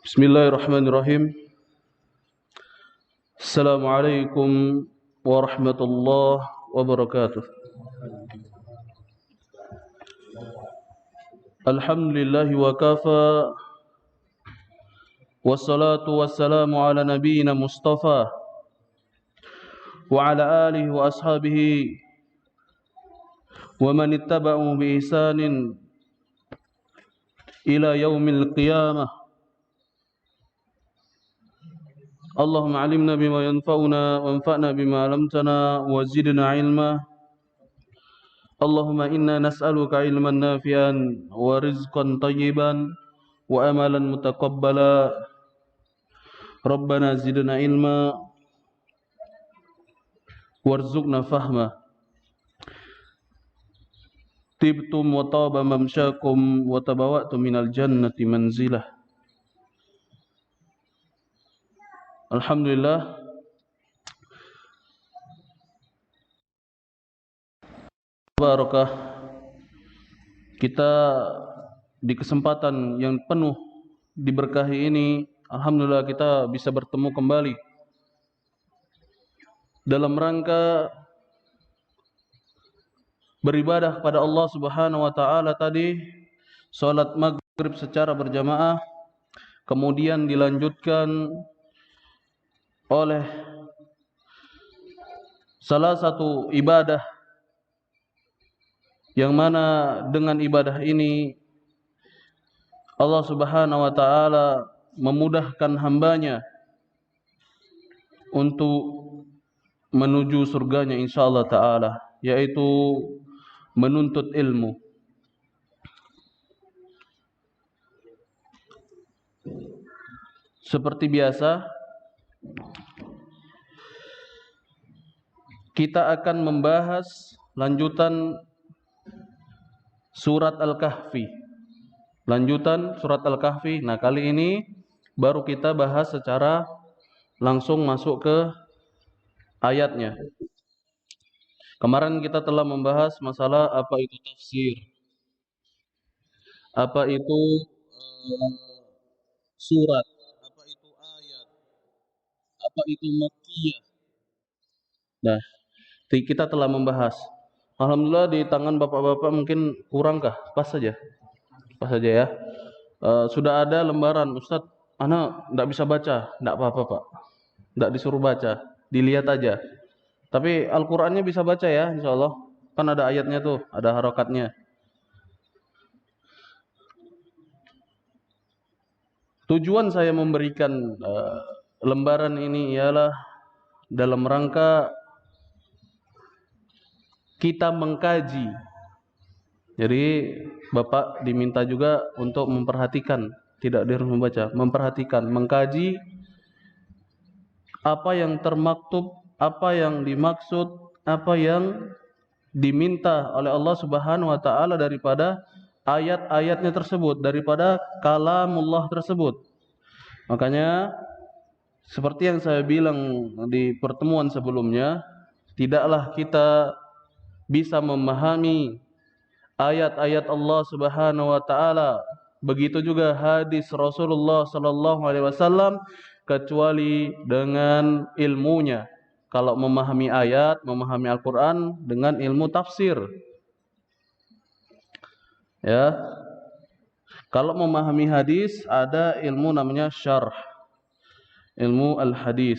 Bismillahirrahmanirrahim. Assalamualaikum warahmatullahi wabarakatuh. Alhamdulillahi wa kafa. Wassalatu wassalamu ala nabiyyina Mustafa wa ala alihi wa ashabihi wa man ittaba'u bi ihsanin ila yaumil qiyamah. Allahumma alimna bima yanfa'una wanfa'na bima 'allamtana wa zidna ilma. Allahumma inna nas'aluka ilman nafi'an wa rizqan tayyiban wa amalan mutaqabbala. Rabbana zidna ilma warzuqna fahma. Tibtum wa taba mamsyakum wa tabawa'tum minal jannati manzilah. Alhamdulillah, barakah, kita di kesempatan yang penuh diberkahi ini, alhamdulillah kita bisa bertemu kembali dalam rangka beribadah kepada Allah Subhanahu wa taala tadi, salat maghrib secara berjamaah, kemudian dilanjutkan oleh salah satu ibadah yang mana dengan ibadah ini Allah Subhanahu wa taala memudahkan hambanya untuk menuju surganya insyaallah taala, yaitu menuntut ilmu. Seperti biasa, kita akan membahas lanjutan surat Al-Kahfi. Lanjutan surat Al-Kahfi. Nah, kali ini baru kita bahas secara langsung masuk ke ayatnya. Kemarin kita telah membahas masalah apa itu tafsir, apa itu surat, apa itu ayat, apa itu makkiyah. Nah, kita telah membahas. Alhamdulillah di tangan bapak-bapak mungkin kurangkah? Pas saja ya. Sudah ada lembaran, Ustadz, anak tidak bisa baca, tidak apa-apa Pak, tidak disuruh baca, dilihat aja. Tapi Al-Qur'annya bisa baca ya, insya Allah. Kan ada ayatnya tuh, ada harokatnya. Tujuan saya memberikan lembaran ini ialah dalam rangka kita mengkaji. Jadi Bapak diminta juga untuk memperhatikan, tidak dirus membaca, memperhatikan, mengkaji apa yang termaktub, apa yang dimaksud, apa yang diminta oleh Allah Subhanahu wa taala daripada ayat-ayatnya tersebut, daripada kalamullah tersebut. Makanya seperti yang saya bilang di pertemuan sebelumnya, tidaklah kita bisa memahami ayat-ayat Allah Subhanahu wa taala, begitu juga hadis Rasulullah sallallahu alaihi wasallam, kecuali dengan ilmunya. Kalau memahami ayat, memahami Al-Qur'an dengan ilmu tafsir. Ya. Kalau memahami hadis ada ilmu namanya syarh. Ilmu al-hadis.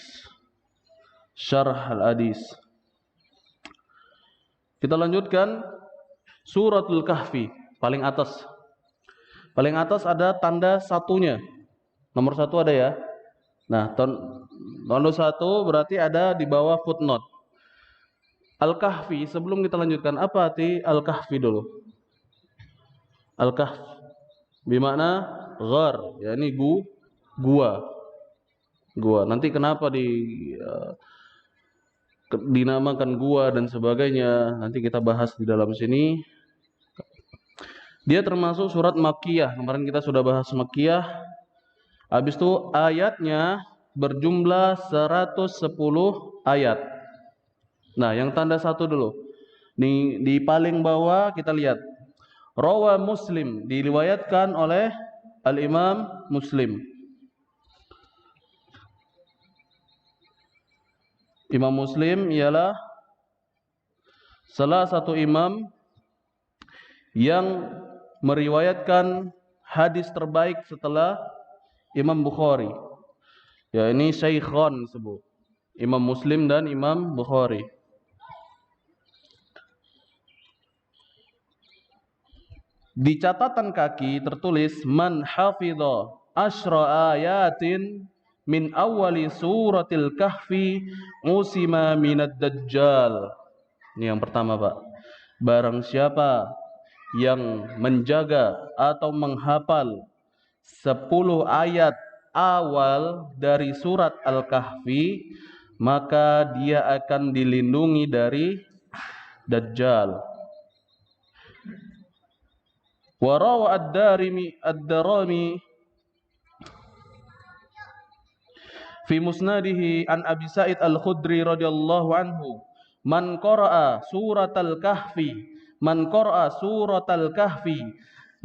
Syarh al-hadis. Kita lanjutkan suratul Kahfi, paling atas. Paling atas ada tanda satunya. Nomor satu ada ya. Nah, tanda satu berarti ada di bawah footnote. Al-Kahfi, sebelum kita lanjutkan, apa arti Al-Kahfi dulu? Al-Kahf bermakna ghar, yakni gua. Gua. Nanti kenapa dinamakan gua dan sebagainya, nanti kita bahas di dalam sini. Dia termasuk surat Makkiyah. Kemarin kita sudah bahas Makkiyah. Habis itu ayatnya berjumlah 110 ayat. Nah, yang tanda satu dulu. Di paling bawah kita lihat. Rawa Muslim, diriwayatkan oleh Al-Imam Muslim. Imam Muslim ialah salah satu imam yang meriwayatkan hadis terbaik setelah Imam Bukhari. Ya, ini Syaikhan disebut. Imam Muslim dan Imam Bukhari. Di catatan kaki tertulis man hafidha asyra ayatin min awali suratil kahfi usima minad dajjal. Ini yang pertama, Pak. Barang siapa yang menjaga atau menghafal 10 ayat awal dari surat Al-Kahfi, maka dia akan dilindungi dari Dajjal. Wa rawa ad-Darimi fi musnadihi an Abi Sa'id Al-Khudri radhiyallahu anhu, man qara'a suratal kahfi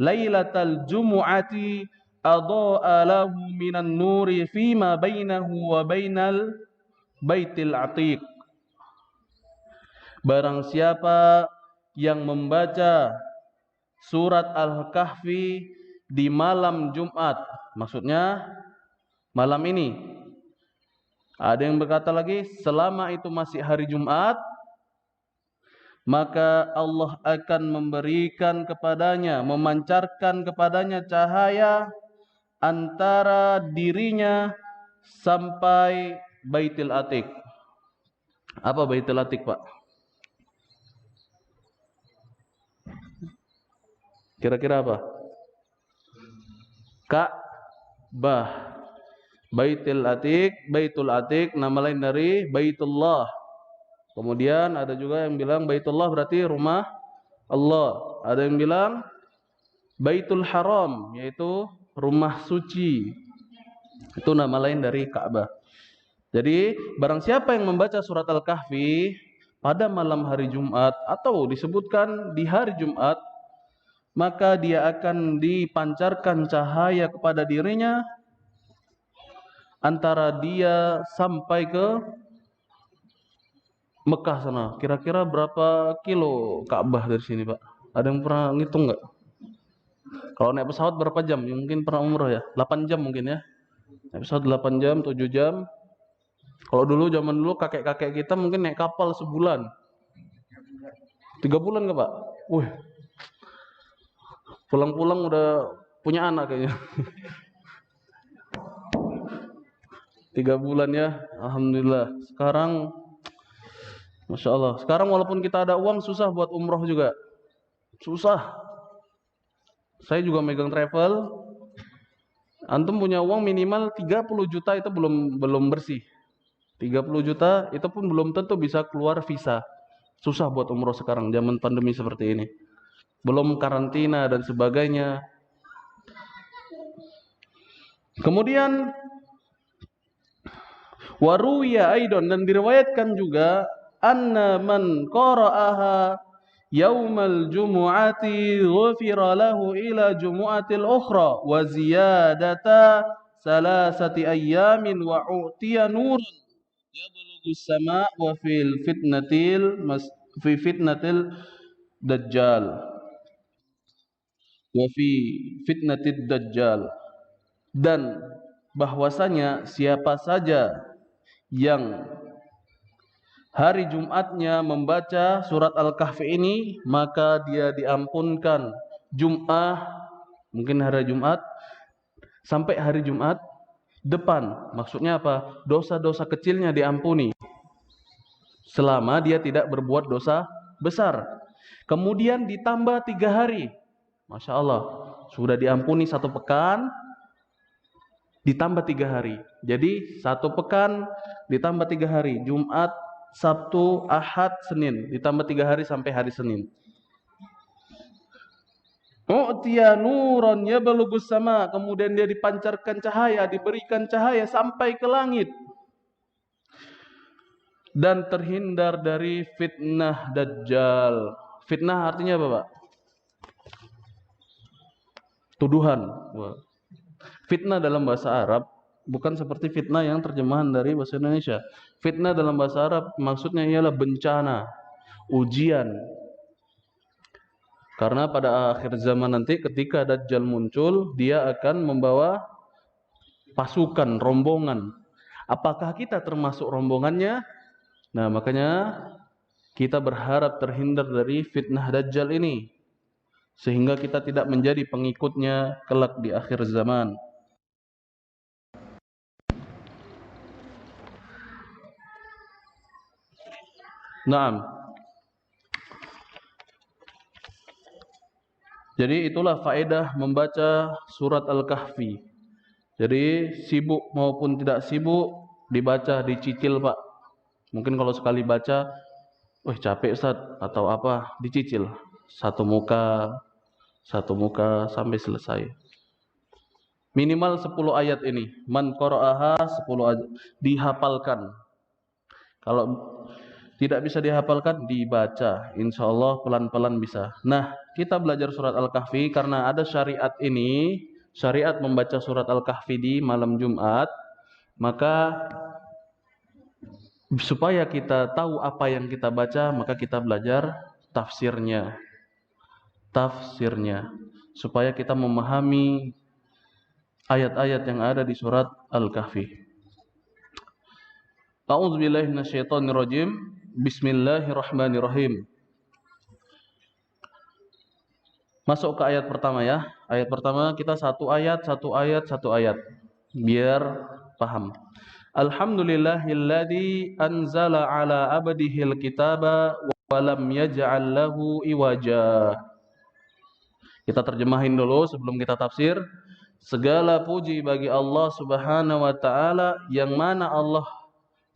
lailatal jumu'ati adha'a lahu minan nuri fima bainahu wa bainal baitil atiq. Barang siapa yang membaca surat Al-Kahfi di malam Jumat, maksudnya malam ini. Ada yang berkata lagi, selama itu masih hari Jumat, maka Allah akan memberikan kepadanya, memancarkan kepadanya cahaya antara dirinya sampai Baitul Atiq. Apa Baitul Atiq, Pak? Kira-kira apa? Ka'bah. Baitul Atiq nama lain dari Baitullah. Kemudian ada juga yang bilang Baitullah berarti rumah Allah. Ada yang bilang Baitul Haram, yaitu rumah suci. Itu nama lain dari Ka'bah. Jadi barang siapa yang membaca surat Al-Kahfi pada malam hari Jumat atau disebutkan di hari Jumat, maka dia akan dipancarkan cahaya kepada dirinya antara dia sampai ke Mekah sana. Kira-kira berapa kilo Ka'bah dari sini, Pak? Ada yang pernah ngitung nggak? Kalau naik pesawat berapa jam? Mungkin pernah umroh ya? 8 jam mungkin ya. Naik pesawat 8 jam, 7 jam. Kalau zaman dulu kakek-kakek kita mungkin naik kapal sebulan. 3 bulan nggak, Pak? Wih. Pulang-pulang udah punya anak kayaknya. 3 bulan ya. Alhamdulillah. Sekarang Masya Allah. Sekarang walaupun kita ada uang, susah buat umroh juga. Susah. Saya juga megang travel. Antum punya uang minimal 30 juta itu belum bersih. 30 juta itu pun belum tentu bisa keluar visa. Susah buat umroh sekarang, zaman pandemi seperti ini. Belum karantina dan sebagainya. Kemudian waruya aidon, dan diriwayatkan juga anna man qara'aha yaumal jumu'ati ghufira lahu ila jumu'atil ukhra wa ziyadata salasati ayyamin wa u'tiya nurun yablughu sama' wa fi fitnatil dajjal wa fi fitnatid dajjal. Dan bahwasanya siapa saja yang hari Jumatnya membaca surat Al-Kahfi ini, maka dia diampunkan Jum'ah, mungkin hari Jumat, sampai hari Jumat depan. Maksudnya apa? Dosa-dosa kecilnya diampuni, selama dia tidak berbuat dosa besar. Kemudian ditambah 3 hari. Masya Allah, sudah diampuni 1 pekan, ditambah 3 hari. Jadi 1 pekan ditambah 3 hari. Jumat, Sabtu, Ahad, Senin. Ditambah 3 hari sampai hari Senin. U'tiya nuran yablughu sama. Kemudian dia dipancarkan cahaya, diberikan cahaya sampai ke langit. Dan terhindar dari fitnah Dajjal. Fitnah artinya apa, Pak? Tuduhan. Fitnah dalam bahasa Arab bukan seperti fitnah yang terjemahan dari bahasa Indonesia. Fitnah dalam bahasa Arab maksudnya ialah bencana, ujian. Karena pada akhir zaman nanti ketika Dajjal muncul, dia akan membawa pasukan, rombongan. Apakah kita termasuk rombongannya? Nah, makanya kita berharap terhindar dari fitnah Dajjal ini, sehingga kita tidak menjadi pengikutnya kelak di akhir zaman. Naam. Jadi itulah faedah membaca surat Al-Kahfi. Jadi sibuk maupun tidak sibuk, dibaca, dicicil Pak. Mungkin kalau sekali baca, wah capek Ustaz atau apa, dicicil. Satu muka sampai selesai. Minimal 10 ayat ini. Man qara'aha 10 ayat. Dihafalkan. Kalau tidak bisa dihafalkan, dibaca. Insya Allah pelan-pelan bisa. Nah, kita belajar surat Al-Kahfi karena ada syariat ini, syariat membaca surat Al-Kahfi di malam Jumat. Maka supaya kita tahu apa yang kita baca, maka kita belajar tafsirnya. Supaya kita memahami ayat-ayat yang ada di surat Al-Kahfi. A'udzubillahi minasyaitonirrajim. Bismillahirrahmanirrahim. Masuk ke ayat pertama ya. Ayat pertama kita satu ayat. Biar paham. Alhamdulillahilladzi anzala ala abdihil kitaba wa lam yaj'al lahu iwaja. Kita terjemahin dulu sebelum kita tafsir. Segala puji bagi Allah Subhanahu wa taala yang mana Allah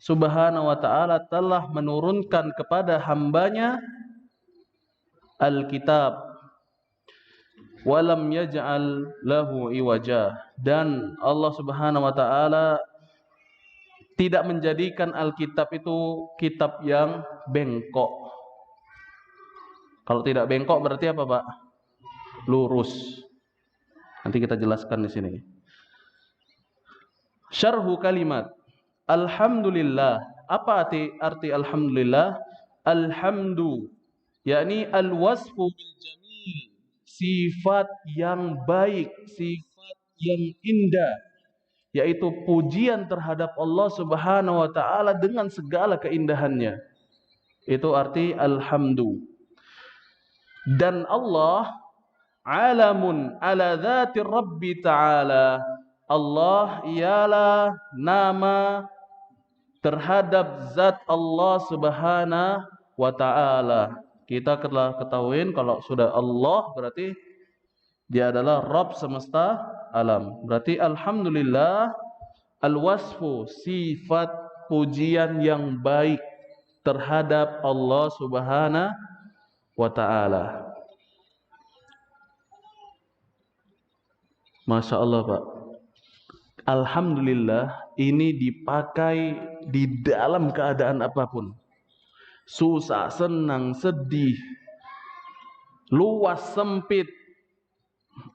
Subhanahu wa ta'ala telah menurunkan kepada hambanya Alkitab. Walam yaj'al lahu iwaja. Dan Allah Subhanahu wa ta'ala tidak menjadikan Alkitab itu kitab yang bengkok. Kalau tidak bengkok berarti apa Pak? Lurus. Nanti kita jelaskan di sini. Syarhu kalimat Alhamdulillah. Apa arti alhamdulillah? Alhamdu, yakni al-wasfu bil jamil, sifat yang baik, sifat yang indah, yaitu pujian terhadap Allah Subhanahu wa taala dengan segala keindahannya. Itu arti alhamdu. Dan Allah alamun ala dzati Rabbi ta'ala. Allah ialah nama terhadap zat Allah Subhanahu wa ta'ala. Kita telah ketahui kalau sudah Allah berarti dia adalah Rabb semesta alam. Berarti alhamdulillah al-wasfu, sifat pujian yang baik terhadap Allah Subhanahu wa ta'ala. Masya Allah Pak. Alhamdulillah ini dipakai di dalam keadaan apapun. Susah, senang, sedih, luas, sempit,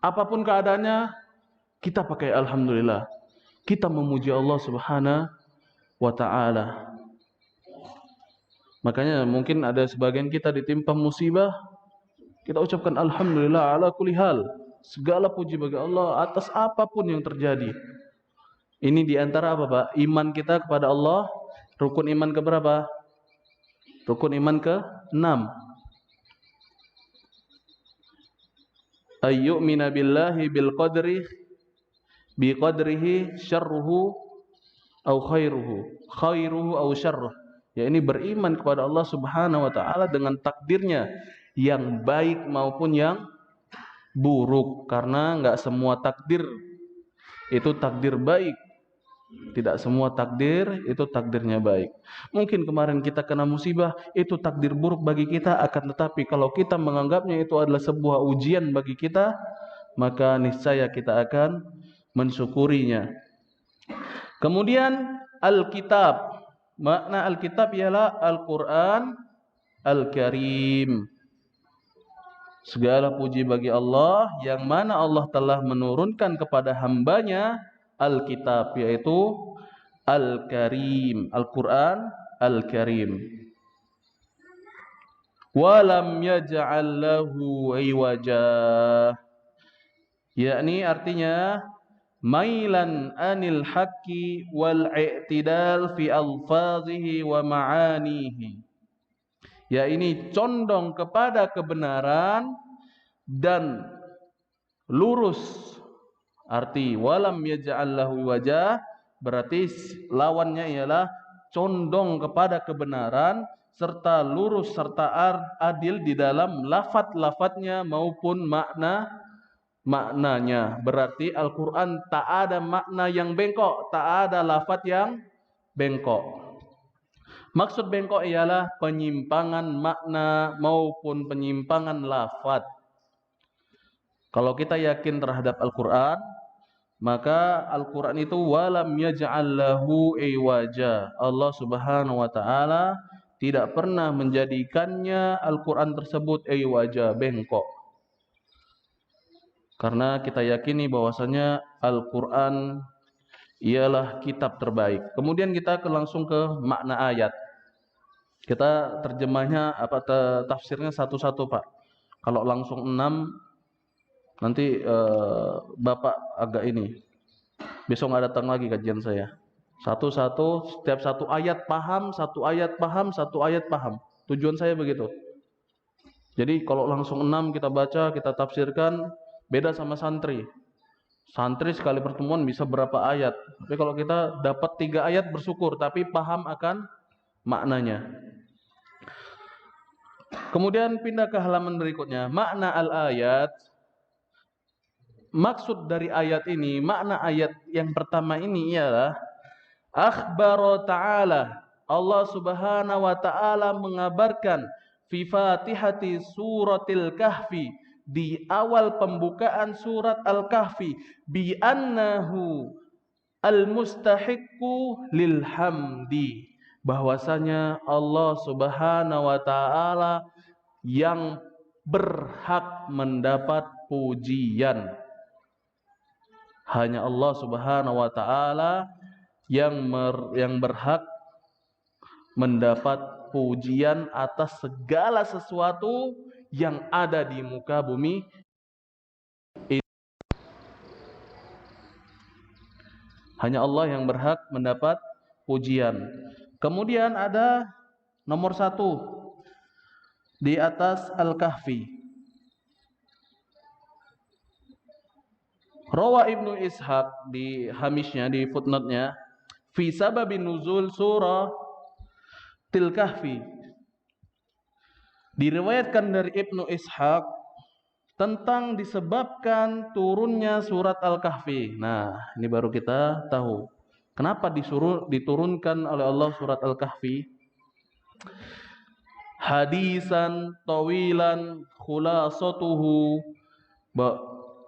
apapun keadaannya, kita pakai alhamdulillah. Kita memuji Allah Subhanahu wa ta'ala. Makanya mungkin ada sebagian kita ditimpa musibah, kita ucapkan alhamdulillah ala kulli hal. Segala puji bagi Allah atas apapun yang terjadi. Ini diantara apa Pak? Iman kita kepada Allah. Rukun iman keberapa? Rukun iman ke-6. Ayyu'mina billahi bil qadri bi qadrihi syarruhu au khairuhu au syarruh. Ya, ini beriman kepada Allah Subhanahu wa taala dengan takdirnya yang baik maupun yang buruk, karena enggak semua takdir itu takdir baik. Tidak semua takdir itu takdirnya baik. Mungkin kemarin kita kena musibah, itu takdir buruk bagi kita, akan tetapi kalau kita menganggapnya itu adalah sebuah ujian bagi kita, maka niscaya kita akan mensyukurinya. Kemudian Alkitab. Makna Alkitab ialah Al-Quran Al-Karim. Segala puji bagi Allah yang mana Allah telah menurunkan kepada hambanya Alkitab, yaitu Al-Karim, Al-Quran Al-Karim. Walam yaj'al lahu iwaja, yakni artinya mailan anil haqqi wal i'tidal fi alfazihi wa ma'anihi, ya ini condong kepada kebenaran dan lurus. Arti walam yaj'al lahu wajah berarti lawannya ialah condong kepada kebenaran serta lurus serta adil di dalam lafaz-lafaznya maupun maknanya. Berarti Al-Quran tak ada makna yang bengkok, tak ada lafaz yang bengkok. Maksud bengkok ialah penyimpangan makna maupun penyimpangan lafaz. Kalau kita yakin terhadap Al-Quran, maka Al-Quran itu walam yaj'al lahu iwaja. Allah Subhanahu wa taala tidak pernah menjadikannya Al-Quran tersebut iwaja, bengkok. Karena kita yakini bahwasanya Al-Quran ialah kitab terbaik. Kemudian kita langsung ke makna ayat. Kita terjemahnya tafsirnya satu-satu, Pak. Kalau langsung 6 nanti Bapak agak ini. Besok nggak datang lagi kajian saya. Satu-satu, setiap satu ayat paham, satu ayat paham, satu ayat paham. Tujuan saya begitu. Jadi kalau langsung 6 kita baca, kita tafsirkan, beda sama santri. Santri sekali pertemuan bisa berapa ayat. Tapi kalau kita dapat 3 ayat bersyukur, tapi paham akan maknanya. Kemudian pindah ke halaman berikutnya. Makna al-ayat. Maksud dari ayat ini, makna ayat yang pertama ini ialah akhbara ta'ala, Allah Subhanahu wa taala mengabarkan fi Fatihati suratil Kahfi, di awal pembukaan surat Al-Kahfi, bi annahu al-mustahiqqu lil hamdi, bahwasanya Allah Subhanahu wa taala yang berhak mendapat pujian. Hanya Allah Subhanahu wa taala yang berhak mendapat pujian atas segala sesuatu yang ada di muka bumi ini. Hanya Allah yang berhak mendapat pujian. Kemudian ada nomor 1 di atas Al-Kahfi. Rawa Ibnu Ishaq di hamishnya, di footnote-nya, fi sababin nuzul surah Til-Kahfi. Diriwayatkan dari Ibnu Ishaq tentang disebabkan turunnya surat Al-Kahfi. Nah, ini baru kita tahu. Kenapa diturunkan oleh Allah surat Al-Kahfi? Hadisan tawilan khulasatuhu.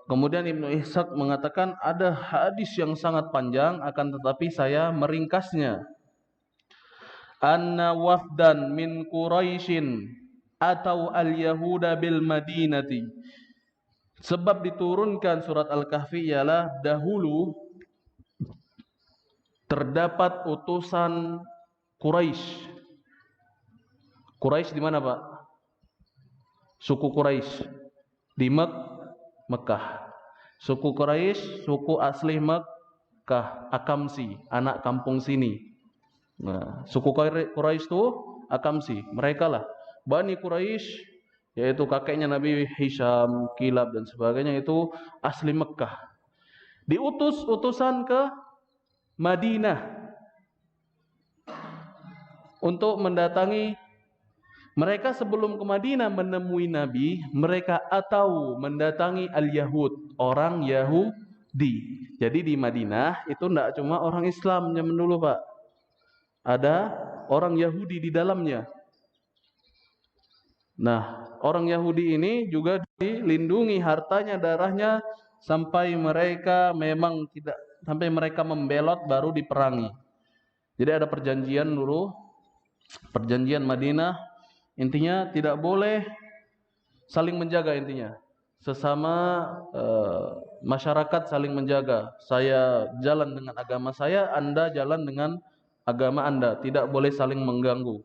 Kemudian Ibnu Ishaq mengatakan ada hadis yang sangat panjang, akan tetapi saya meringkasnya. Anna wafdan min Quraisyin atau al-Yahuda bil Madinati. Sebab diturunkan surat Al-Kahfi ialah dahulu terdapat utusan Quraisy. Quraisy di mana, Pak? Suku Quraisy di Mekah. Suku Quraisy, suku asli Mekah, Akamsi, anak kampung sini. Nah, suku Quraisy itu Akamsi, mereka lah Bani Quraisy, yaitu kakeknya Nabi Hisham, Kilab dan sebagainya, itu asli Mekah. Diutus utusan ke Madinah untuk mendatangi. Mereka sebelum ke Madinah menemui Nabi, mereka atau mendatangi al-Yahud, orang Yahudi. Jadi di Madinah itu tidak cuma orang Islam zaman dulu, Pak. Ada orang Yahudi di dalamnya. Nah, orang Yahudi ini juga dilindungi hartanya, darahnya, sampai mereka membelot baru diperangi. Jadi ada perjanjian dulu, perjanjian Madinah. Intinya tidak boleh saling menjaga, intinya sesama masyarakat saling menjaga. Saya jalan dengan agama saya, Anda jalan dengan agama Anda. Tidak boleh saling mengganggu.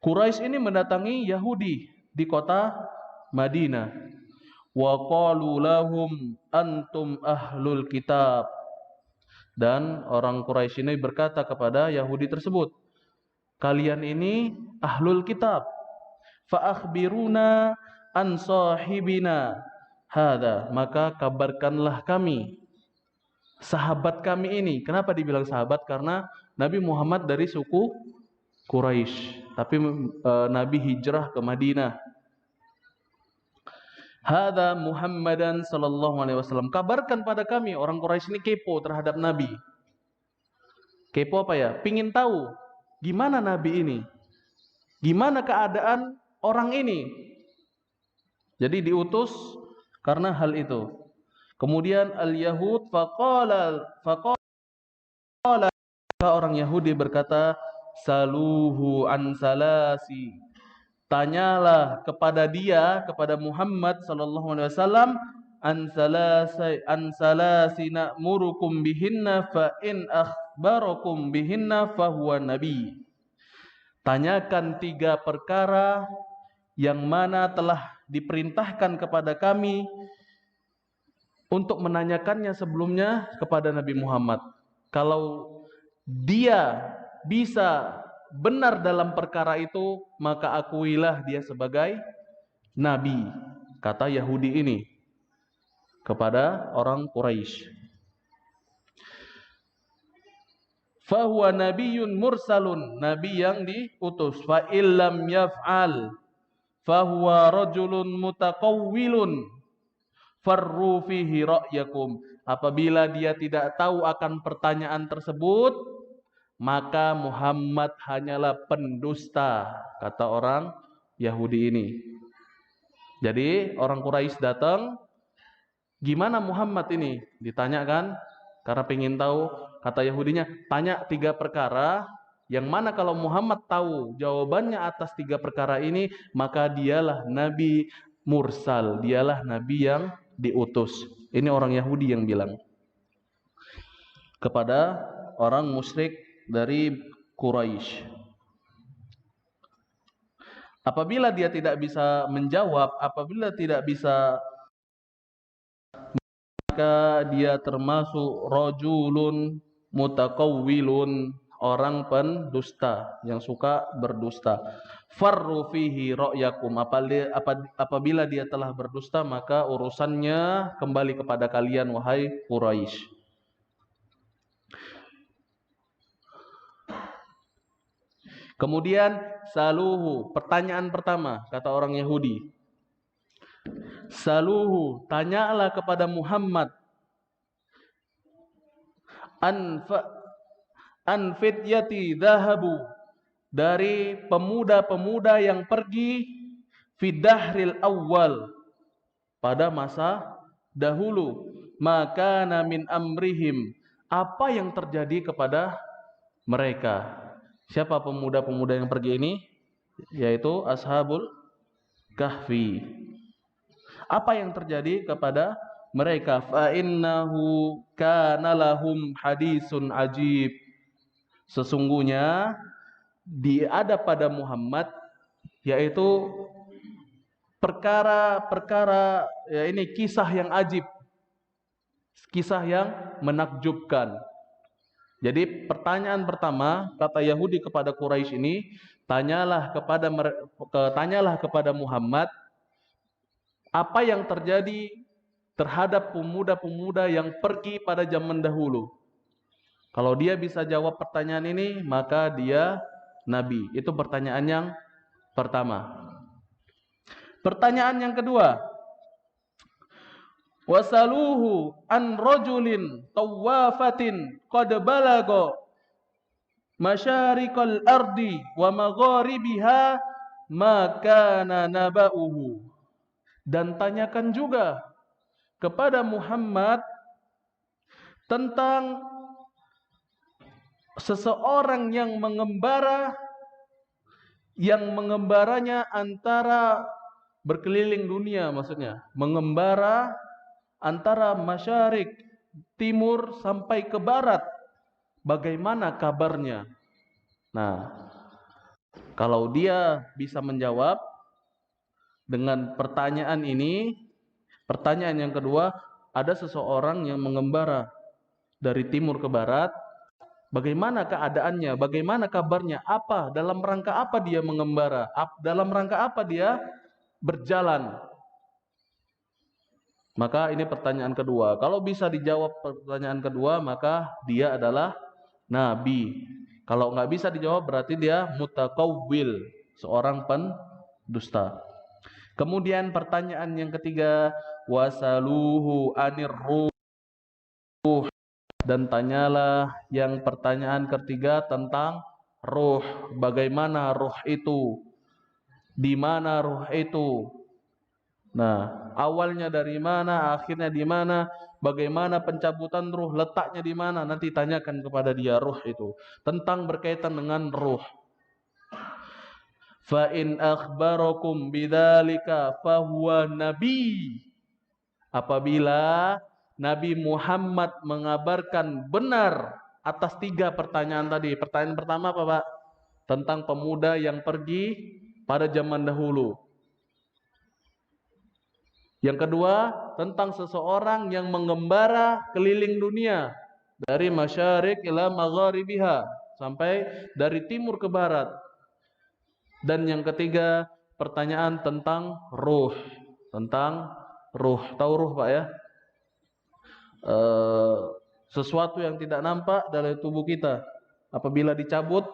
Quraisy ini mendatangi Yahudi di kota Madinah. Wa qalu lahum antum ahlul kitab. Dan orang Quraisy ini berkata kepada Yahudi tersebut, kalian ini ahlul kitab. Fa akhbiruna an sahibina hada, maka kabarkanlah kami sahabat kami ini. Kenapa dibilang sahabat? Karena Nabi Muhammad dari suku Quraisy, tapi Nabi hijrah ke Madinah. Hada Muhammadan sallallahu alaihi wasallam. Kabarkan pada kami. Orang Quraisy ini kepo terhadap Nabi. Kepo apa ya? Pingin tahu gimana Nabi ini, gimana keadaan orang ini. Jadi diutus karena hal itu. Kemudian al-Yahud faqala orang Yahudi berkata, saluhu an salasi. Tanyalah kepada dia, kepada Muhammad sallallahu alaihi wasallam, an salasi na'murukum bihinna fa in akhbarakum bihinna fa huwa nabi. Tanyakan 3 perkara yang mana telah diperintahkan kepada kami untuk menanyakannya sebelumnya kepada Nabi Muhammad. Kalau dia bisa benar dalam perkara itu, maka akuilah dia sebagai nabi, kata Yahudi ini kepada orang Quraisy. Fahuwa nabiyyun mursalun, nabi yang diutus. Fa illam yaf'al fahuwa rajulun mutaqawwilun farru fihi ra'yakum. Apabila dia tidak tahu akan pertanyaan tersebut, maka Muhammad hanyalah pendusta, kata orang Yahudi ini. Jadi orang Quraisy datang, gimana Muhammad ini? Ditanyakan, karena pengen tahu. Kata Yahudinya, tanya 3 perkara, yang mana kalau Muhammad tahu jawabannya atas 3 perkara ini, maka dialah Nabi mursal, dialah Nabi yang diutus. Ini orang Yahudi yang bilang kepada orang musyrik dari Quraisy. Apabila dia tidak bisa menjawab, apabila tidak bisa, maka dia termasuk rajulun mutaqawwilun, orang pendusta yang suka berdusta. Farru fihi ra'yakum, apabila dia telah berdusta, maka urusannya kembali kepada kalian wahai Quraisy. Kemudian saluhu, pertanyaan pertama kata orang Yahudi. Saluhu, tanyalah kepada Muhammad an fityati dhahabu, dari pemuda-pemuda yang pergi fidahril awal, pada masa dahulu, maka min amrihim, apa yang terjadi kepada mereka. Siapa pemuda-pemuda yang pergi ini? Yaitu Ashabul Kahfi. Apa yang terjadi kepada mereka? Fa innahu kana lahum hadisun ajib. Sesungguhnya ada pada Muhammad yaitu perkara-perkara, ya ini kisah yang ajib, kisah yang menakjubkan. Jadi pertanyaan pertama kata Yahudi kepada Quraisy ini, tanyalah kepada Muhammad apa yang terjadi terhadap pemuda-pemuda yang pergi pada zaman dahulu. Kalau dia bisa jawab pertanyaan ini, maka dia nabi. Itu pertanyaan yang pertama. Pertanyaan yang kedua, wasaluhu an rajulin tawafatin qad balaga masyariqal ardi wa magharibiha ma kana naba'uhu. Dan tanyakan juga kepada Muhammad tentang seseorang yang mengembaranya antara berkeliling dunia, maksudnya mengembara antara masyarik timur sampai ke barat, bagaimana kabarnya? Nah, kalau dia bisa menjawab dengan pertanyaan ini, pertanyaan yang kedua, ada seseorang yang mengembara dari timur ke barat, bagaimana keadaannya, bagaimana kabarnya, apa, dalam rangka apa dia mengembara, dalam rangka apa dia berjalan. Maka ini pertanyaan kedua. Kalau bisa dijawab pertanyaan kedua, maka dia adalah nabi. Kalau nggak bisa dijawab, berarti dia mutakawwil, seorang pendusta. Kemudian pertanyaan yang ketiga, wasaluhu anir ruh, dan tanyalah yang pertanyaan ketiga tentang ruh. Bagaimana ruh itu? Di mana ruh itu? Nah, awalnya dari mana, akhirnya di mana, bagaimana pencabutan ruh, letaknya di mana, nanti tanyakan kepada dia ruh itu. Tentang berkaitan dengan ruh. Fa in akhbarakum bidzalika fahuwa nabi. Apabila Nabi Muhammad mengabarkan benar atas 3 pertanyaan tadi. Pertanyaan pertama apa, Pak? Tentang pemuda yang pergi pada zaman dahulu. Yang kedua, tentang seseorang yang mengembara keliling dunia dari masyarik ila magharibiha, sampai dari timur ke barat. Dan yang ketiga, pertanyaan tentang ruh. Tentang ruh. Tahu ruh, Pak, ya? Sesuatu yang tidak nampak dari tubuh kita. Apabila dicabut,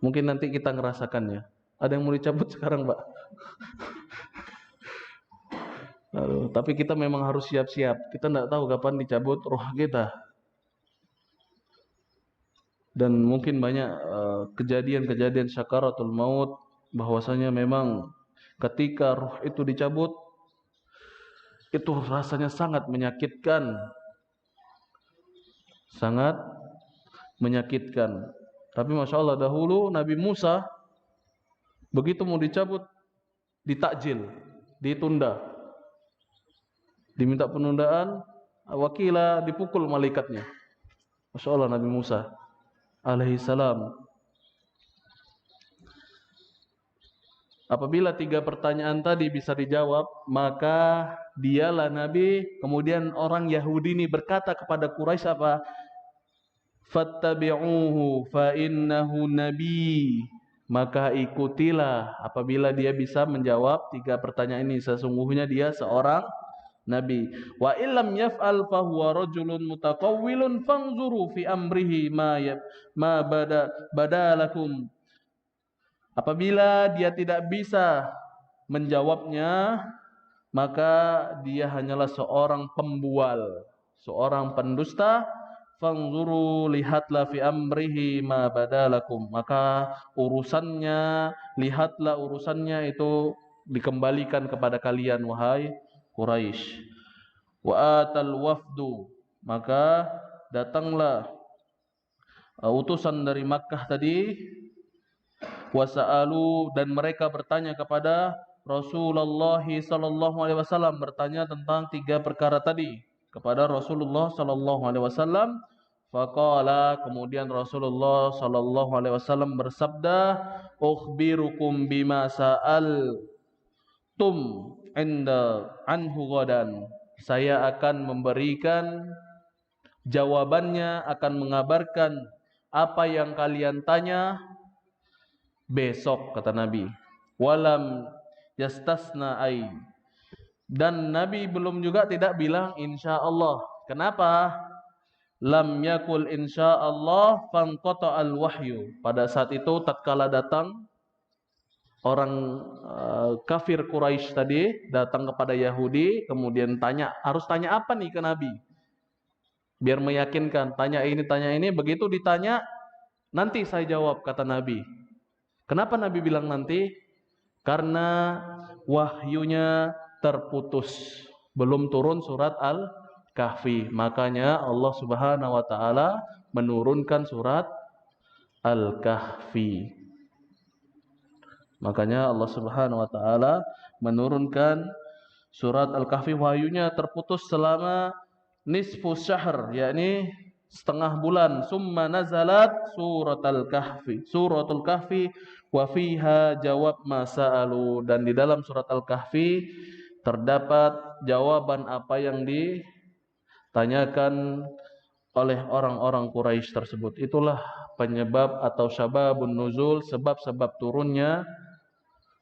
mungkin nanti kita ngerasakannya. Ada yang mau dicabut sekarang, Pak? Tapi kita memang harus siap-siap. Kita tidak tahu kapan dicabut roh kita. Dan mungkin banyak kejadian-kejadian syakaratul maut, bahwasanya memang ketika roh itu dicabut, itu rasanya sangat menyakitkan. Sangat menyakitkan. Tapi Masya Allah, dahulu Nabi Musa begitu mau dicabut, ditakjil, ditunda, diminta penundaan, wakila dipukul malaikatnya. Masya Allah, Nabi Musa alaihi salam. Apabila 3 pertanyaan tadi bisa dijawab, maka dialah Nabi. Kemudian orang Yahudi ini berkata kepada Quraisy apa? Fattabi'uhu fa innahu nabi. Maka ikutilah apabila dia bisa menjawab 3 pertanyaan ini, sesungguhnya dia seorang nabi. Wa illam yaf'al fa huwa rajulun mutaqawwilun fanzuru fi amrihi ma badalakum. Apabila dia tidak bisa menjawabnya, maka dia hanyalah seorang pembual, seorang pendusta. Fanzuru, lihatlah fi amrihi ma badalakum. Maka urusannya, lihatlah urusannya itu dikembalikan kepada kalian, wahai Quraisy. Wa atal wafdu, maka datanglah utusan dari Makkah tadi. Wasa'alu, dan mereka bertanya kepada Rasulullah sallallahu alaihi wasallam, bertanya tentang 3 perkara tadi kepada Rasulullah sallallahu alaihi wasallam. Faqala, kemudian Rasulullah sallallahu alaihi wasallam bersabda, ukhbirukum bima sa'altum inda anhu ghadan. Saya akan memberikan jawabannya, akan mengabarkan apa yang kalian tanya besok, kata Nabi. Walam yastasna ai. Dan Nabi belum juga tidak bilang insyaallah. Kenapa? Lam yakul insyaallah fanqata al wahyu. Pada saat itu tatkala datang orang kafir Quraisy tadi datang kepada Yahudi, kemudian tanya, harus tanya apa nih ke Nabi? Biar meyakinkan, tanya ini, begitu ditanya, nanti saya jawab, kata Nabi. Kenapa Nabi bilang nanti? Karena wahyunya terputus, belum turun surat Al-Kahfi. Makanya Allah Subhanahu wa taala menurunkan surat Al-Kahfi. Makanya Allah Subhanahu wa taala menurunkan Surat Al-Kahfi wahyunya terputus selama nisfu syahr, yakni setengah bulan. Summa nazalat suratul kahfi wa fiha jawab ma sa'alu, dan di dalam surat Al-Kahfi terdapat jawaban apa yang ditanyakan oleh orang-orang Quraisy tersebut. Itulah penyebab atau sababun nuzul, sebab-sebab turunnya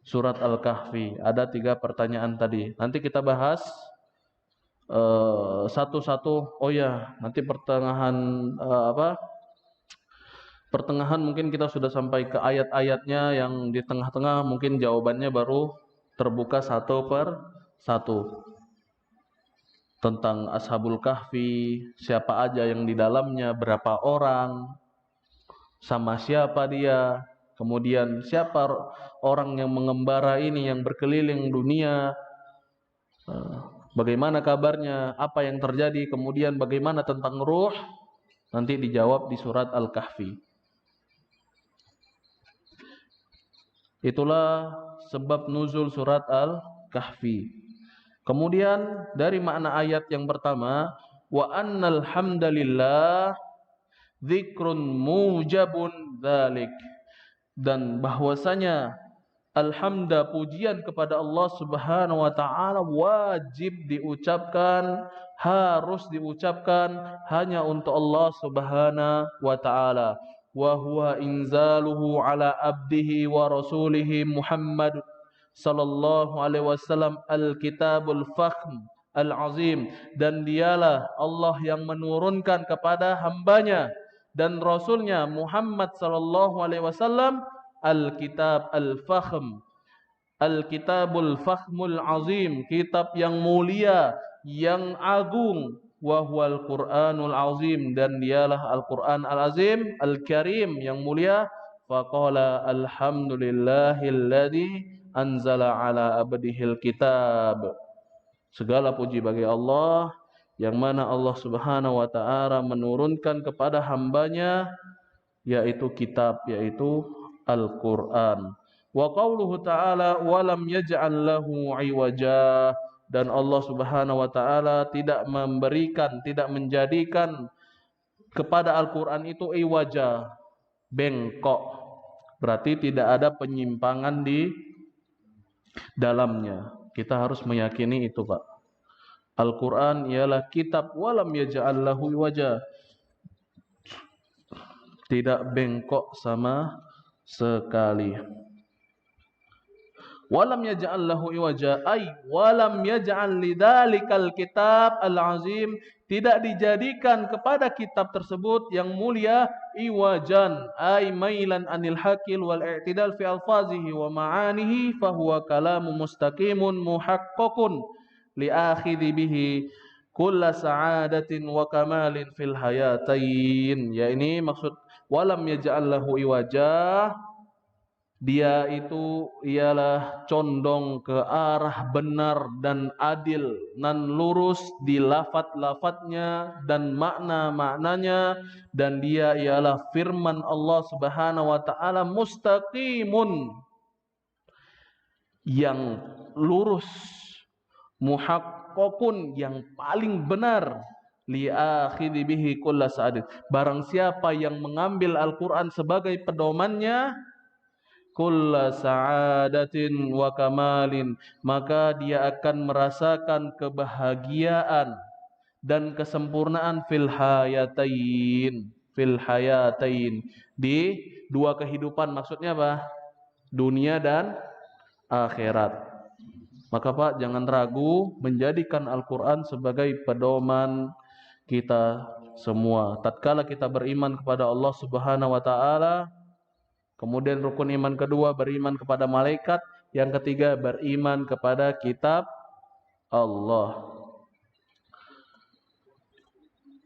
surat Al-Kahfi. Ada 3 pertanyaan tadi. Nanti kita bahas satu-satu. Oh ya, nanti pertengahan mungkin kita sudah sampai ke ayat-ayatnya, yang di tengah-tengah mungkin jawabannya baru terbuka satu per satu. Tentang Ashabul Kahfi, siapa aja yang di dalamnya, berapa orang, sama siapa dia, kemudian siapa orang yang mengembara ini yang berkeliling dunia, bagaimana kabarnya, apa yang terjadi, kemudian bagaimana tentang ruh, nanti dijawab di surat Al-Kahfi. Itulah sebab nuzul surat Al-Kahfi. Kemudian dari makna ayat yang pertama, wa annal hamdalillah dzikrun mujabun dzalik, dan bahwasanya alhamda, pujian kepada Allah Subhanahu wa taala wajib diucapkan, harus diucapkan hanya untuk Allah Subhanahu wa taala. Wa huwa inzaluhu ala abdihi wa rasulihi Muhammad sallallahu alaihi wasallam al-kitabul fakhm al-azim, dan dialah Allah yang menurunkan kepada hambanya dan rasulnya Muhammad sallallahu alaihi wasallam al-kitab al-fakhm, al-kitabul fakhmul azim, kitab yang mulia, yang agung. Wa huwal Qur'anul azim, dan dialah Al-Qur'an al-azim, al-karim, yang mulia. Faqala alhamdulillahilladzi anzala ala abdihil kitab. Segala puji bagi Allah, yang mana Allah Subhanahu wa ta'ala menurunkan kepada hambanya yaitu kitab, yaitu Al-Quran. Wa qawluhu ta'ala walam yaj'al lahu iwaja, dan Allah Subhanahu wa ta'ala tidak memberikan, tidak menjadikan kepada Al-Quran itu iwaja, bengkok, berarti tidak ada penyimpangan di dalamnya. Kita harus meyakini itu, Pak. Al-Quran ialah kitab walam yaj'al lahu iwaja, tidak bengkok sama sekali. Walam yaj'al lahu iwaja, ay walam yaj'al lidzalikal kitab al-azim, tidak dijadikan kepada kitab tersebut yang mulia iwajan, ay mailan anil haqil wal i'tidal fi alfazihi wa ma'anihi, fa huwa kalamu mustaqimun muhaqqaqun li akhidhi bihi kulla sa'adatin wa kamalin fil hayatain. Ya, ini maksud walam yaj'al lahu iwaja, dia itu ialah condong ke arah benar dan adil dan lurus di lafaz-lafaznya dan makna-maknanya, dan dia ialah firman Allah Subhanahu wa taala mustaqimun, yang lurus, muhaqqaqun, yang paling benar, li akhidhi bihi kulla sa'adin, barang siapa yang mengambil Al-Qur'an sebagai pedomannya, kulla sa'adatin wa kamalin, maka dia akan merasakan kebahagiaan dan kesempurnaan fil hayatain, di dua kehidupan. Maksudnya apa? Dunia dan akhirat. Maka Pak, jangan ragu menjadikan Al-Quran sebagai pedoman kita semua. Tatkala kita beriman kepada Allah Subhanahu wa ta'ala, kemudian rukun iman kedua beriman kepada malaikat, yang ketiga beriman kepada kitab Allah.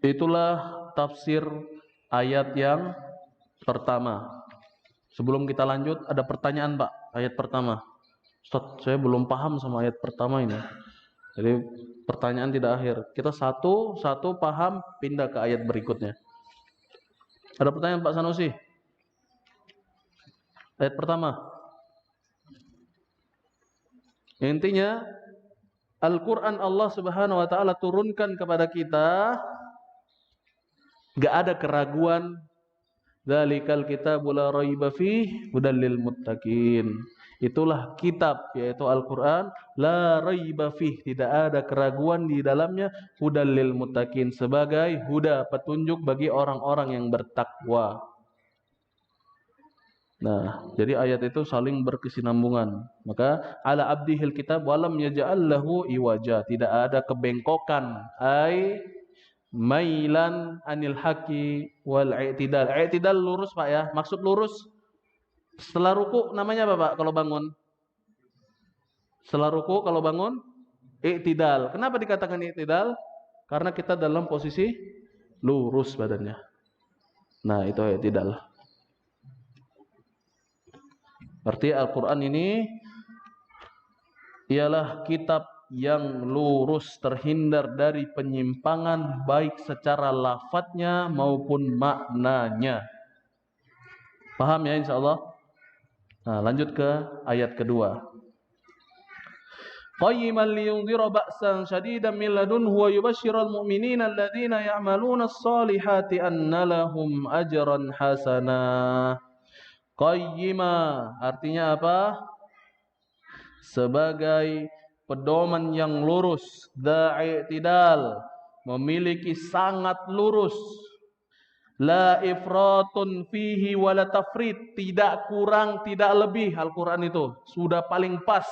Itulah tafsir ayat yang pertama. Sebelum kita lanjut, ada pertanyaan Pak, ayat pertama. Ustaz, saya belum paham sama ayat pertama ini. Jadi pertanyaan tidak akhir. Kita satu paham, pindah ke ayat berikutnya. Ada pertanyaan Pak Sanusi? Ayat pertama. Intinya Al-Quran Allah Subhanahu wa Ta'ala turunkan kepada kita, gak ada keraguan. Dzalikal kitabu la raiba fih hudal lil muttaqin. Itulah kitab, yaitu Al-Quran, la raiba fih, tidak ada keraguan di dalamnya, hudal lil muttaqin, sebagai huda, petunjuk bagi orang-orang yang bertakwa. Nah, jadi ayat itu saling berkesinambungan. Maka ala abdihil kitab walam yaj'al lahu iwaja, tidak ada kebengkokan, ai mailan anil haqi wal i'tidal. I'tidal lurus Pak ya. Maksud lurus setelah ruku namanya apa Pak kalau bangun? Setelah ruku kalau bangun i'tidal. Kenapa dikatakan i'tidal? Karena kita dalam posisi lurus badannya. Nah, itu i'tidal. Berarti Al-Quran ini ialah kitab yang lurus, terhindar dari penyimpangan baik secara lafadznya maupun maknanya. Paham ya insyaallah? Nah, lanjut ke ayat kedua. Qayyiman liyundhira ba'san shadidan min ladunhu wa yubashshiral mu'minina alladhina ya'maluna as-salihati anna lahum ajran hasanah. Qayyima artinya apa? Sebagai pedoman yang lurus, da'itidal, memiliki sangat lurus. La ifratun fihi wala tafrit, tidak kurang, tidak lebih. Al-Quran itu sudah paling pas.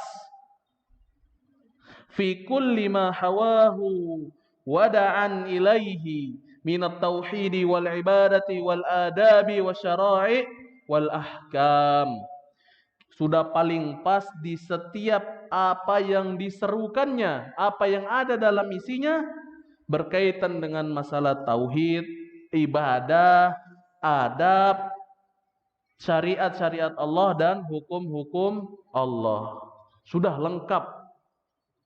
Fi kulli ma hawahu wada'an ilaihi minat tauhidi wal ibadati wal adabi wa syara'i wal ahkam. Sudah paling pas di setiap apa yang diserukannya, apa yang ada dalam isinya berkaitan dengan masalah tauhid, ibadah, adab, syariat-syariat Allah dan hukum-hukum Allah. Sudah lengkap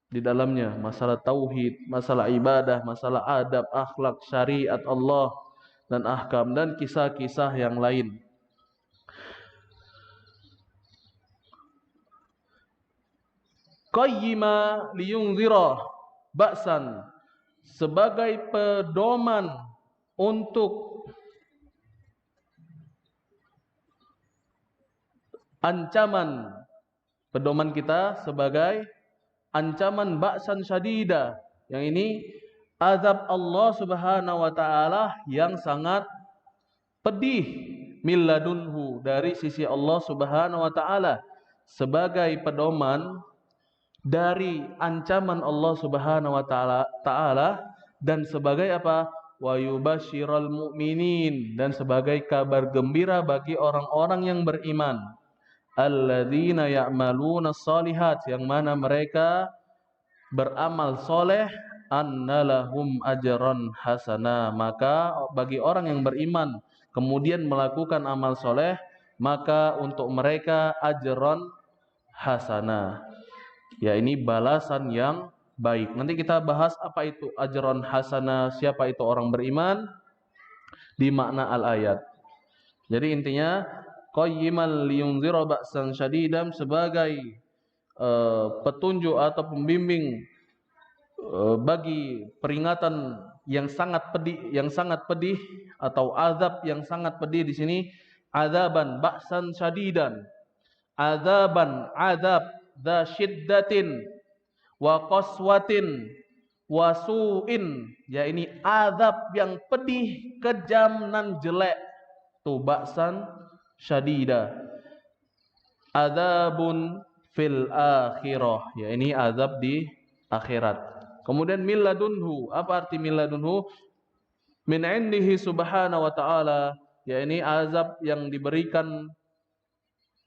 di dalamnya, masalah tauhid, masalah ibadah, masalah adab, akhlak, syariat Allah dan ahkam dan kisah-kisah yang lain. Qayyima liyunzira ba'san, sebagai pedoman untuk ancaman, pedoman kita sebagai ancaman ba'san syadida, yang ini azab Allah Subhanahu wa Ta'ala yang sangat pedih, min ladunhu, dari sisi Allah Subhanahu wa Ta'ala, sebagai pedoman dari ancaman Allah Subhanahu wa Ta'ala, dan sebagai apa? Wa yubasyiral mu'minin, dan sebagai kabar gembira bagi orang-orang yang beriman. Alladzina ya'maluna shalihat, yang mana mereka beramal soleh, annalahum ajran hasanah, maka bagi orang yang beriman kemudian melakukan amal soleh, maka untuk mereka ajran hasanah, ya ini balasan yang baik. Nanti kita bahas apa itu ajran hasanah, siapa itu orang beriman di makna al-ayat. Jadi intinya qayyiman liyunzira ba'san syadidan, sebagai petunjuk atau pembimbing bagi peringatan yang sangat pedih atau azab yang sangat pedih. Di sini azaban ba'san syadidan, azaban azab dza syiddatin wa qaswatin wa su'in, ya ini azab yang pedih, kejam dan jelek. Tu ba'san syadida, azabun fil akhirah, ya ini azab di akhirat. Kemudian min ladunhu, apa arti min ladunhu? Min indihi subhanahu wa ta'ala, ya ini azab yang diberikan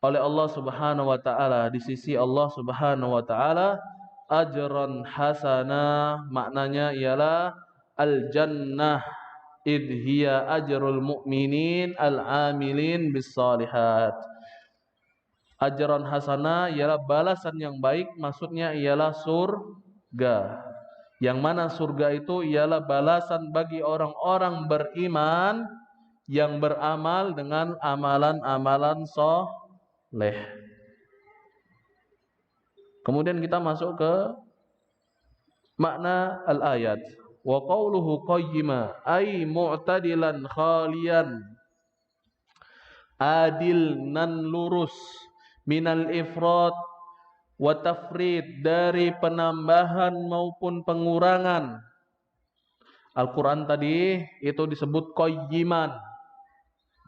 oleh Allah Subhanahu wa Ta'ala, di sisi Allah Subhanahu wa Ta'ala. Ajran hasanah maknanya ialah al-jannah, idh hiya ajrul mu'minin al-amilin bis salihat. Ajran hasanah ialah balasan yang baik, maksudnya ialah surga, yang mana surga itu ialah balasan bagi orang-orang beriman yang beramal dengan amalan-amalan soleh. Kemudian kita masuk ke makna al-ayat. Wa qawluhu qayyima ay mu'tadilan khalian, adil nan lurus, minal ifrat wa tafrid, dari penambahan maupun pengurangan. Al-Quran tadi itu disebut qayyiman,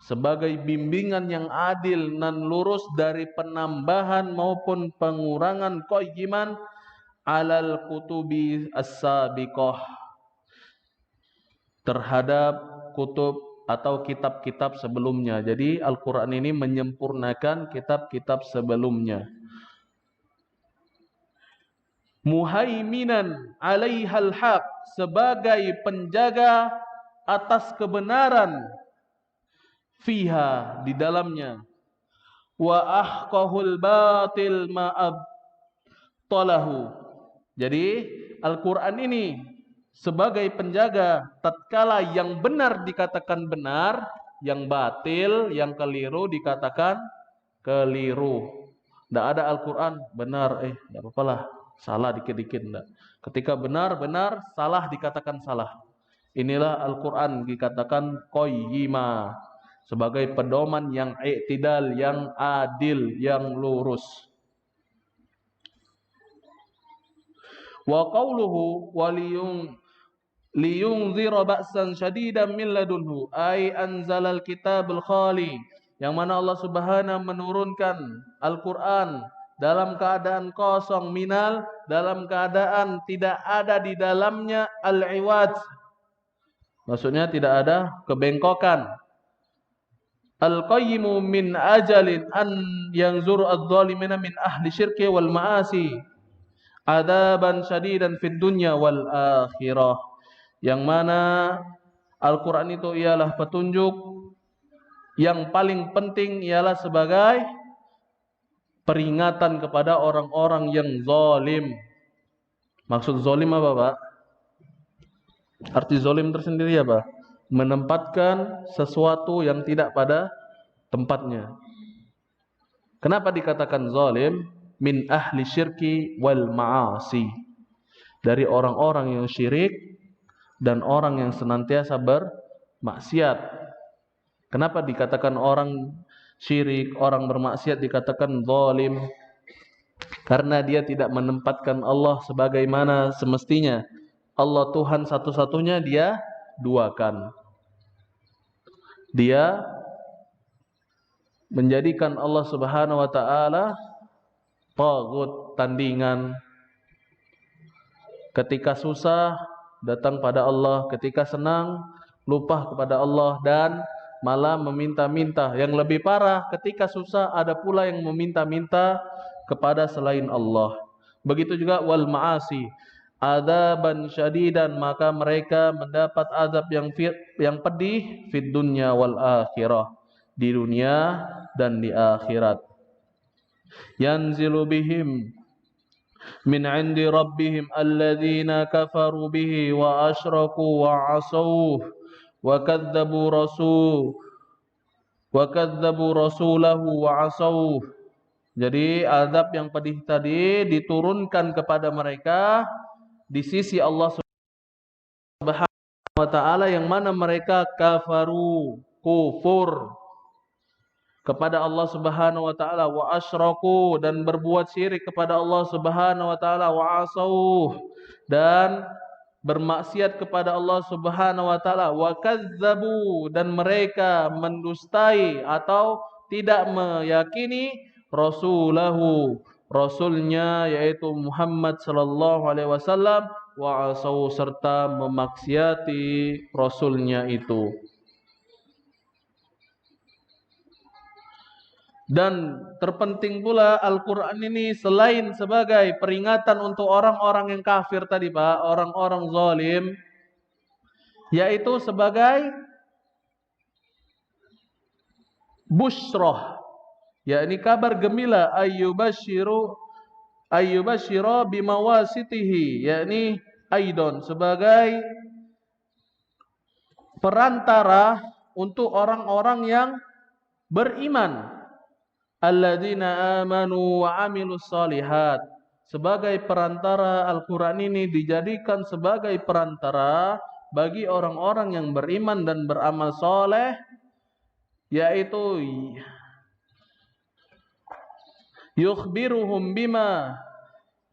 sebagai bimbingan yang adil dan lurus dari penambahan maupun pengurangan, qayyiman alal kutubi as-sabiqah, terhadap kutub atau kitab-kitab sebelumnya. Jadi Al-Quran ini menyempurnakan kitab-kitab sebelumnya. Muhaiminan alaihal haq, sebagai penjaga atas kebenaran, fiha, di dalamnya, wa ahqahul batil ma'abtalahu. Jadi Al-Quran ini sebagai penjaga tatkala yang benar dikatakan benar, yang batil, yang keliru dikatakan keliru. Tidak ada Al-Quran benar, tidak apa-apa lah, salah dikit-dikit, enggak. Ketika benar-benar, salah dikatakan salah. Inilah Al-Quran dikatakan qayyima, sebagai pedoman yang i'tidal, yang adil, yang lurus. Wa qawluhu liyunzira ba'san syadidan min ladunhu, ay anzalal kitabul khali, yang mana Allah Subhanahu menurunkan Al-Quran dalam keadaan kosong, minal, dalam keadaan tidak ada di dalamnya al-iwad, maksudnya tidak ada kebengkokan. Al-qayyimu min ajalin an yanzur adh-dhalimina min ahli syirki wal ma'asi adaban syadidan fid dunya wal akhirah, yang mana Al-Quran itu ialah petunjuk yang paling penting, ialah sebagai peringatan kepada orang-orang yang zalim. Maksud zalim apa, Pak? Arti zalim tersendiri apa? Menempatkan sesuatu yang tidak pada tempatnya. Kenapa dikatakan zalim? Min ahli syirki wal ma'asi, dari orang-orang yang syirik dan orang yang senantiasa bermaksiat. Kenapa dikatakan orang syirik, orang bermaksiat dikatakan zalim? Karena dia tidak menempatkan Allah sebagaimana semestinya. Allah Tuhan satu-satunya, dia duakan. Dia menjadikan Allah Subhanahu wa taala tagut, tandingan. Ketika susah datang pada Allah, ketika senang lupa kepada Allah dan malah meminta-minta. Yang lebih parah, ketika susah ada pula yang meminta-minta kepada selain Allah. Begitu juga wal ma'asi, adzaban syadidan, maka mereka mendapat azab yang pedih fid dunya wal akhirah, di dunia dan di akhirat. Yanzilu bihim min 'indi rabbihim alladzina kafaru bihi wa asyraku wa 'asawhu wa kadzdzabu rasulahu wa 'asawhu. Jadi azab yang pedih tadi diturunkan kepada mereka di sisi Allah Subhanahu wa taala, yang mana mereka kafaru, kufur kepada Allah Subhanahu wa taala, wa asyraku, dan berbuat syirik kepada Allah Subhanahu wa taala, wa asauh, dan bermaksiat kepada Allah Subhanahu wa taala, wa kadzdzabu, dan mereka mendustai atau tidak meyakini rasulahu, rasulnya yaitu Muhammad sallallahu alaihi wasallam, wa asau, serta memaksiati rasulnya itu. Dan terpenting pula Al-Quran ini selain sebagai peringatan untuk orang-orang yang kafir tadi, Pak, orang-orang zalim, yaitu sebagai busroh, yakni kabar gembira, ayyubashiro bimawasitihi, yakni aidon, sebagai perantara untuk orang-orang yang beriman. Alladzina amanu wa amilus solihat, sebagai perantara, Al-Quran ini dijadikan sebagai perantara bagi orang-orang yang beriman dan beramal soleh, yaitu yukhbiruhum bima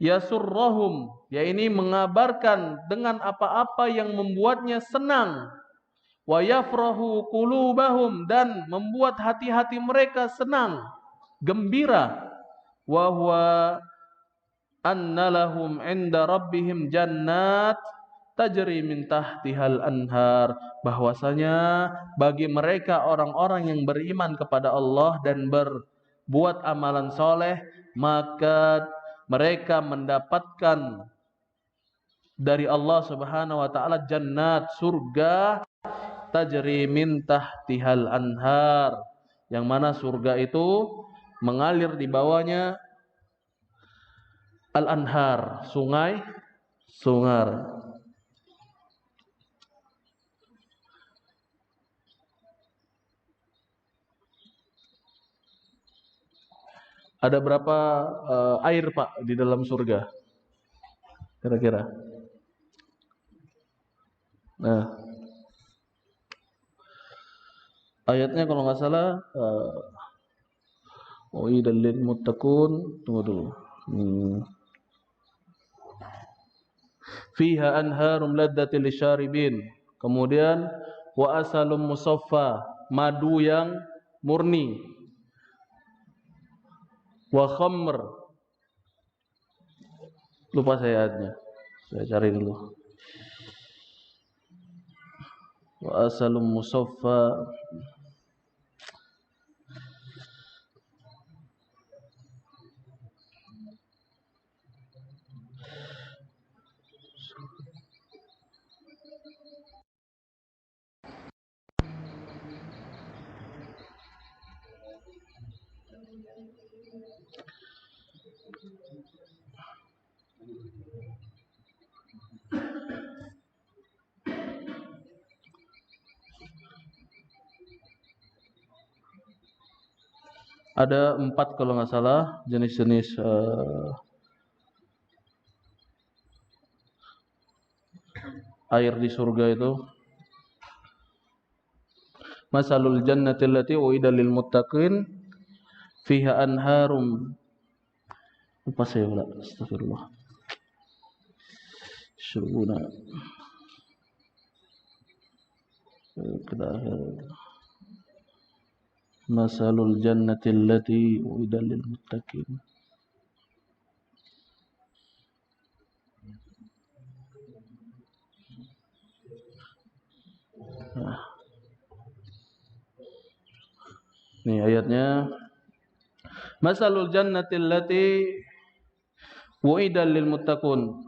yasurrohum, yaitu mengabarkan dengan apa-apa yang membuatnya senang, wa yafrahu qulubahum, dan membuat hati-hati mereka senang, gembira, wa huwa anna lahum 'inda rabbihim jannat tajri min tahtihal anhar, bahwasanya bagi mereka orang-orang yang beriman kepada Allah dan berbuat amalan soleh, maka mereka mendapatkan dari Allah Subhanahu wa taala jannat, surga, tajri min tahtihal anhar, yang mana surga itu mengalir di bawahnya al-anhar, sungai. Ada berapa air Pak di dalam surga kira-kira? Nah, ayatnya kalau nggak salah uidal lil muttaqun, tunggu dulu. Fiha anharum ladzatil lisyaribin. Kemudian wa asalum musaffa, madu yang murni. Wa khamr, lupa saya ayatnya, saya cari dulu. Wa asalum musaffa, ada 4 kalau nggak salah jenis-jenis air di surga itu. Masalul jannati allati u'ida lil muttaqin fiha anharum, lupa saya pula, astagfirullah. Syuruna masalul jannati allati u'ida lil muttaqin. Ini ayatnya, masalul jannati allati wu'ida lil muttaqun,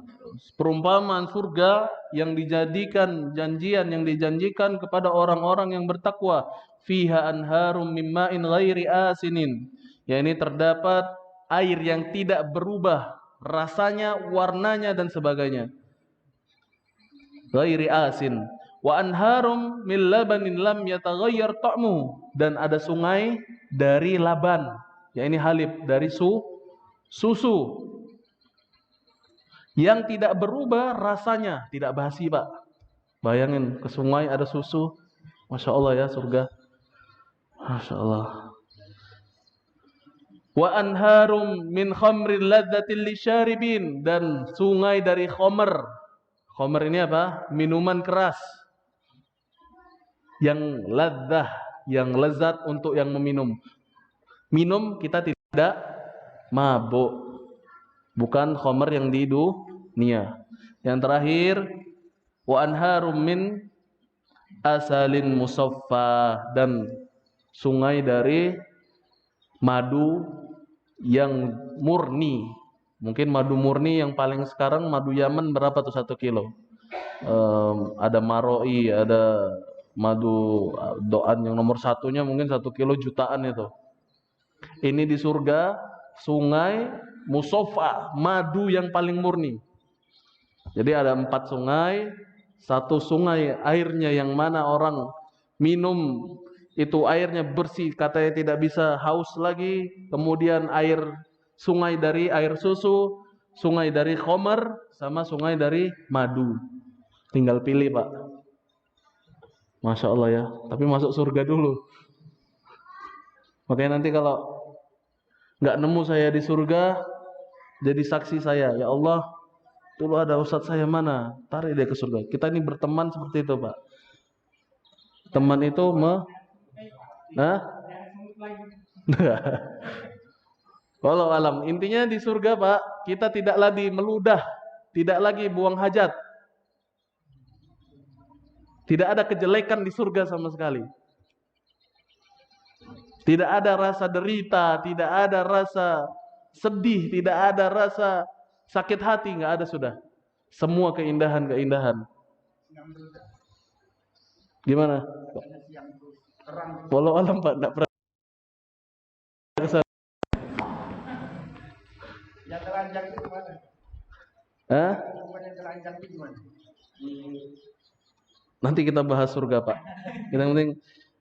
perumpamaan surga yang dijadikan janjian, yang dijanjikan kepada orang-orang yang bertakwa. Fiha anharum min ma'in ghairi asinin, ya, ini terdapat air yang tidak berubah rasanya, warnanya dan sebagainya. Ghairi asin. Wa anharum min labanin lam yataghayyar ta'mu, dan ada sungai dari laban, ya ini halib, dari susu yang tidak berubah rasanya, tidak basi Pak. Bayangin ke sungai ada susu, Masya Allah ya surga, Masya Allah. Wa anharum min khamrin ladzatil lisyaribin, dan sungai dari khamr. Khamr ini apa? Minuman keras yang ladzah, yang lezat untuk yang meminum. Minum kita tidak mabuk, bukan khamr yang di dunia. Yang terakhir, wa anharum min asalin musaffa, dan sungai dari madu yang murni. Mungkin madu murni yang paling sekarang madu Yaman berapa tuh 1 kilo? Ada Maroi, ada madu Doan yang nomor 1-nya mungkin 1 kilo jutaan itu. Ini di surga sungai musaffa, madu yang paling murni. Jadi ada 4 sungai, 1 sungai airnya yang mana orang minum itu airnya bersih, katanya tidak bisa haus lagi. Kemudian air sungai dari air susu, sungai dari khamar sama sungai dari madu. Tinggal pilih, Pak. Masya Allah ya. Tapi masuk surga dulu. Makanya nanti kalau nggak nemu saya di surga, jadi saksi saya. Ya Allah, dulu ada ustadz saya mana? Tarik dia ke surga. Kita ini berteman seperti itu, Pak. Teman itu Hah? Walau alam. Intinya di surga, Pak, kita tidak lagi meludah, tidak lagi buang hajat. Tidak ada kejelekan di surga sama sekali. Tidak ada rasa derita, tidak ada rasa sedih, tidak ada rasa sakit hati, nggak ada sudah. Semua keindahan-keindahan. Gimana? Walau alam, Pak, enggak pernah kesana. Yang telanjang itu mana? Hah? Yang telanjang itu mana? Nanti kita bahas surga, Pak. Yang penting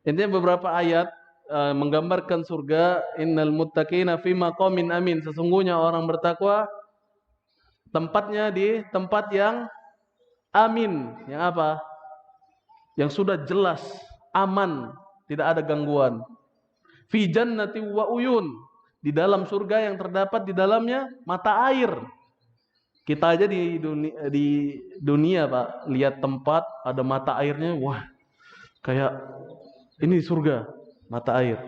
intinya beberapa ayat menggambarkan surga. Innal muttaqina fi maqamin amin. Sesungguhnya orang bertakwa tempatnya di tempat yang amin. Yang apa? Yang sudah jelas, aman, tidak ada gangguan. Fi jannati wa uyun. Di dalam surga yang terdapat di dalamnya mata air. Kita aja di dunia Pak, lihat tempat ada mata airnya, wah, kayak ini surga, mata air.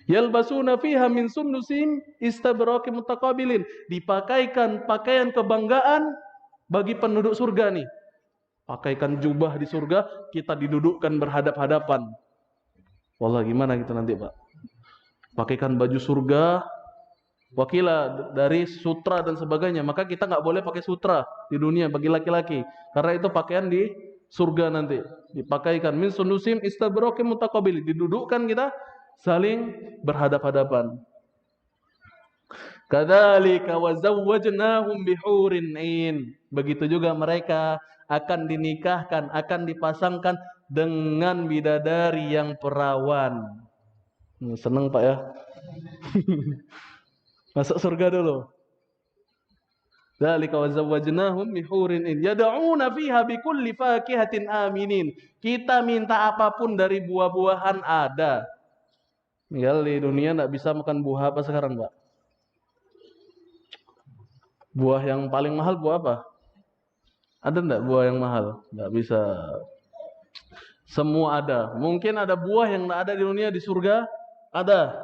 Yalbasuna fiha min sundusin istabraqim mutaqabilin. Dipakaikan pakaian kebanggaan bagi penduduk surga nih. Pakaikan jubah di surga, kita didudukkan berhadap-hadapan. Wallah, gimana gitu nanti, Pak? Pakaikan baju surga, wakila dari sutra dan sebagainya. Maka kita nggak boleh pakai sutra di dunia bagi laki-laki, karena itu pakaian di surga nanti. Dipakaikan min sundusim istabraqim mutaqabilin. Didudukkan kita saling berhadap-hadapan. Kadzalika wa zawwajnahum bihurin 'ain. Begitu juga mereka akan dinikahkan, akan dipasangkan dengan bidadari yang perawan. Seneng, Pak ya? Masuk surga dulu. Dzalika wa zawwajnahum bihurin 'ain. Yad'una fiha bikulli fakihatin aminin. Kita minta apapun dari buah-buahan ada. Tinggal di dunia enggak bisa makan buah apa sekarang, Pak? Buah yang paling mahal buah apa? Ada enggak buah yang mahal? Enggak bisa. Semua ada. Mungkin ada buah yang enggak ada di dunia, di surga ada.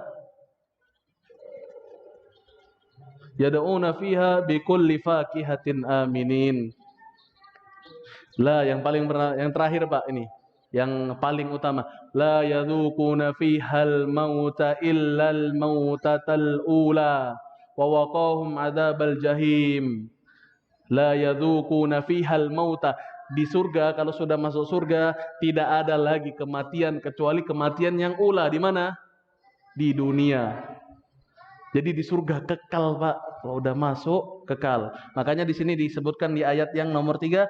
Yad'una fiha bikulli fakihatin aminin. Lah, yang terakhir, Pak, ini. Yang paling utama, la yadzuquna fihal mauta illal mautatal ula wa waqahum adzabal jahim. La yadzuquna fihal mauta. Di surga, kalau sudah masuk surga, tidak ada lagi kematian kecuali kematian yang ula. Di mana? Di dunia. Jadi di surga kekal, Pak. Kalau udah masuk kekal. Makanya di sini disebutkan di ayat yang nomor 3,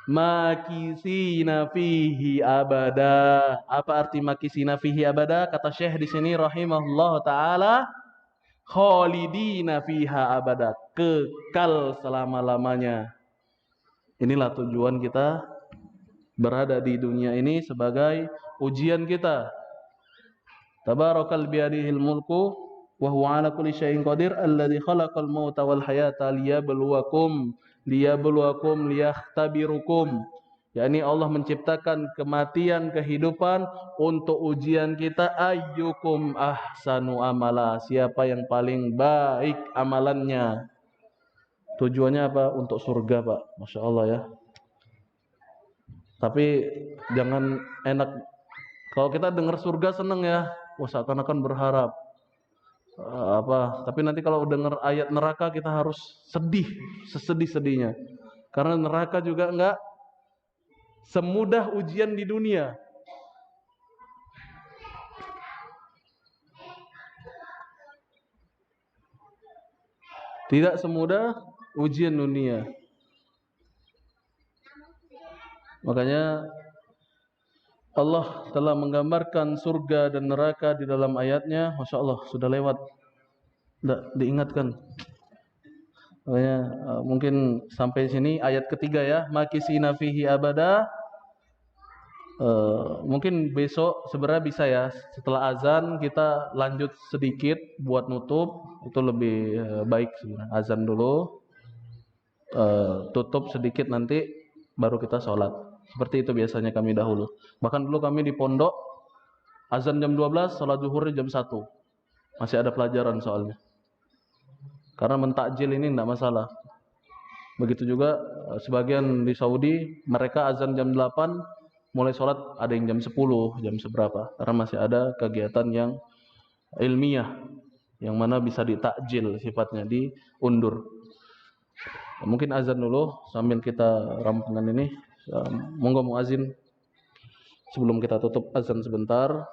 makisina fihi abada. Apa arti makisina fihi abada? Kata Syekh di sini rahimahullah taala, khalidina fiha abada, kekal selama-lamanya. Inilah tujuan kita berada di dunia ini sebagai ujian kita. Tabarakal biyadihil mulku wa huwa ala kulli syai'in qadir alladzi khalaqal mauta wal hayata liyabluwakum liyakhtabirukum. yakni Allah menciptakan kematian, kehidupan untuk ujian kita. Ayyukum ahsanu amala, siapa yang paling baik amalannya. Tujuannya apa? Untuk surga, Pak. Masya Allah ya. Tapi jangan enak. Kalau kita dengar surga seneng ya, wah seakan-akan berharap. Tapi nanti kalau dengar ayat neraka kita harus sedih, sesedih-sedihnya. Karena neraka juga enggak semudah ujian di dunia. Tidak semudah ujian dunia. Makanya Allah telah menggambarkan surga dan neraka di dalam ayatnya. Masya Allah, sudah lewat. Tidak diingatkan. Makanya mungkin sampai sini ayat ketiga ya, makisina fihi abada. Mungkin besok sebenarnya bisa ya, setelah azan kita lanjut sedikit buat nutup, itu lebih baik sebenarnya. Azan dulu, tutup sedikit nanti baru kita sholat. Seperti itu biasanya kami dahulu. Bahkan dulu kami di pondok azan jam 12, sholat zuhurnya jam 1. Masih ada pelajaran soalnya. Karena mentakjil ini tidak masalah. Begitu juga sebagian di Saudi, mereka azan jam 8, mulai sholat ada yang jam 10, jam seberapa. Karena masih ada kegiatan yang ilmiah, yang mana bisa ditakjil sifatnya, diundur. Mungkin azan dulu sambil kita rampungkan ini. Monggo muazin sebelum kita tutup azan sebentar.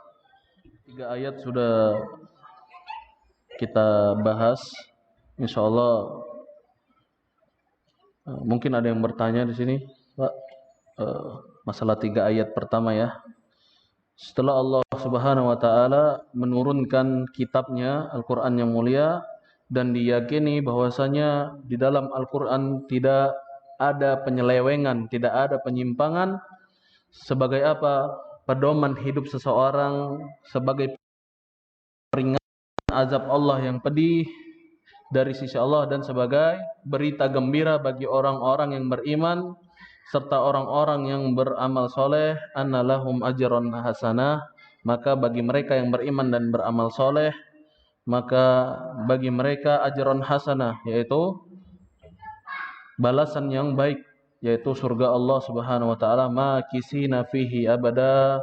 3 ayat sudah kita bahas. Insyaallah mungkin ada yang bertanya di sini, Pak, masalah 3 ayat pertama ya. Setelah Allah Subhanahu wa taala menurunkan kitabnya Al-Qur'an yang mulia dan diyakini bahwasanya di dalam Al-Qur'an tidak ada penyelewengan, tidak ada penyimpangan, sebagai apa? Pedoman hidup seseorang, sebagai peringatan azab Allah yang pedih dari sisi Allah, dan sebagai berita gembira bagi orang-orang yang beriman serta orang-orang yang beramal soleh, annalahum ajran hasanah, maka bagi mereka yang beriman dan beramal soleh, maka bagi mereka ajran hasanah, yaitu balasan yang baik, yaitu surga Allah Subhanahu wa taala, makisina fihi abada,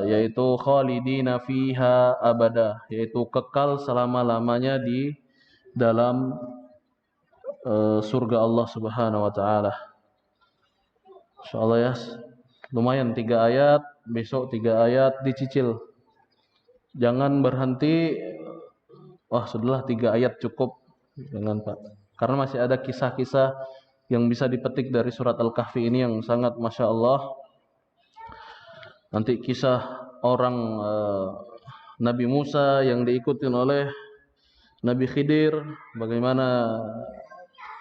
yaitu khalidina fiha abada, yaitu kekal selama-lamanya di dalam surga Allah Subhanahu wa taala. Insyaallah ya. Lumayan 3 ayat, besok 3 ayat dicicil. Jangan berhenti, wah sudahlah 3 ayat cukup. Jangan Pak. Karena masih ada kisah-kisah yang bisa dipetik dari surat Al-Kahfi ini yang sangat Masya Allah. Nanti kisah orang Nabi Musa yang diikutin oleh Nabi Khidir, bagaimana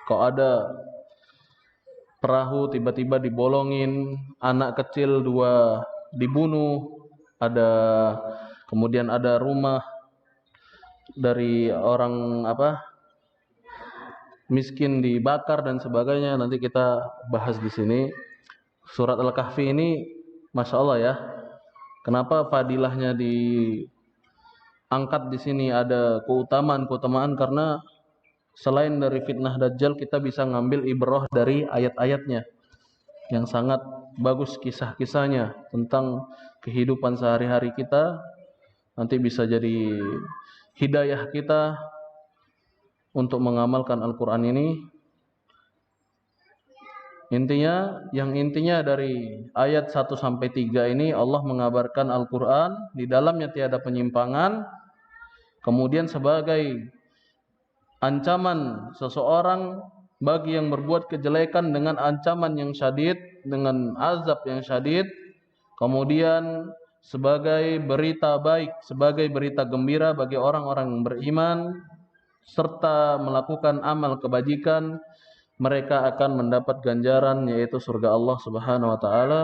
kok ada perahu tiba-tiba dibolongin, anak kecil 2 dibunuh, kemudian ada rumah dari orang miskin dibakar dan sebagainya. Nanti kita bahas di sini. Surat Al-Kahfi ini Masya Allah ya. Kenapa fadilahnya diangkat di sini, ada keutamaan karena selain dari fitnah Dajjal, kita bisa ngambil ibrah dari ayat-ayatnya yang sangat bagus, kisah-kisahnya tentang kehidupan sehari-hari kita. Nanti bisa jadi hidayah kita untuk mengamalkan Al-Quran ini. Intinya dari ayat 1-3 ini Allah mengabarkan Al-Quran di dalamnya tiada penyimpangan, kemudian sebagai ancaman seseorang bagi yang berbuat kejelekan dengan ancaman yang syadid, dengan azab yang syadid, kemudian sebagai berita baik, sebagai berita gembira bagi orang-orang yang beriman serta melakukan amal kebajikan, mereka akan mendapat ganjaran yaitu surga Allah Subhanahu wa taala.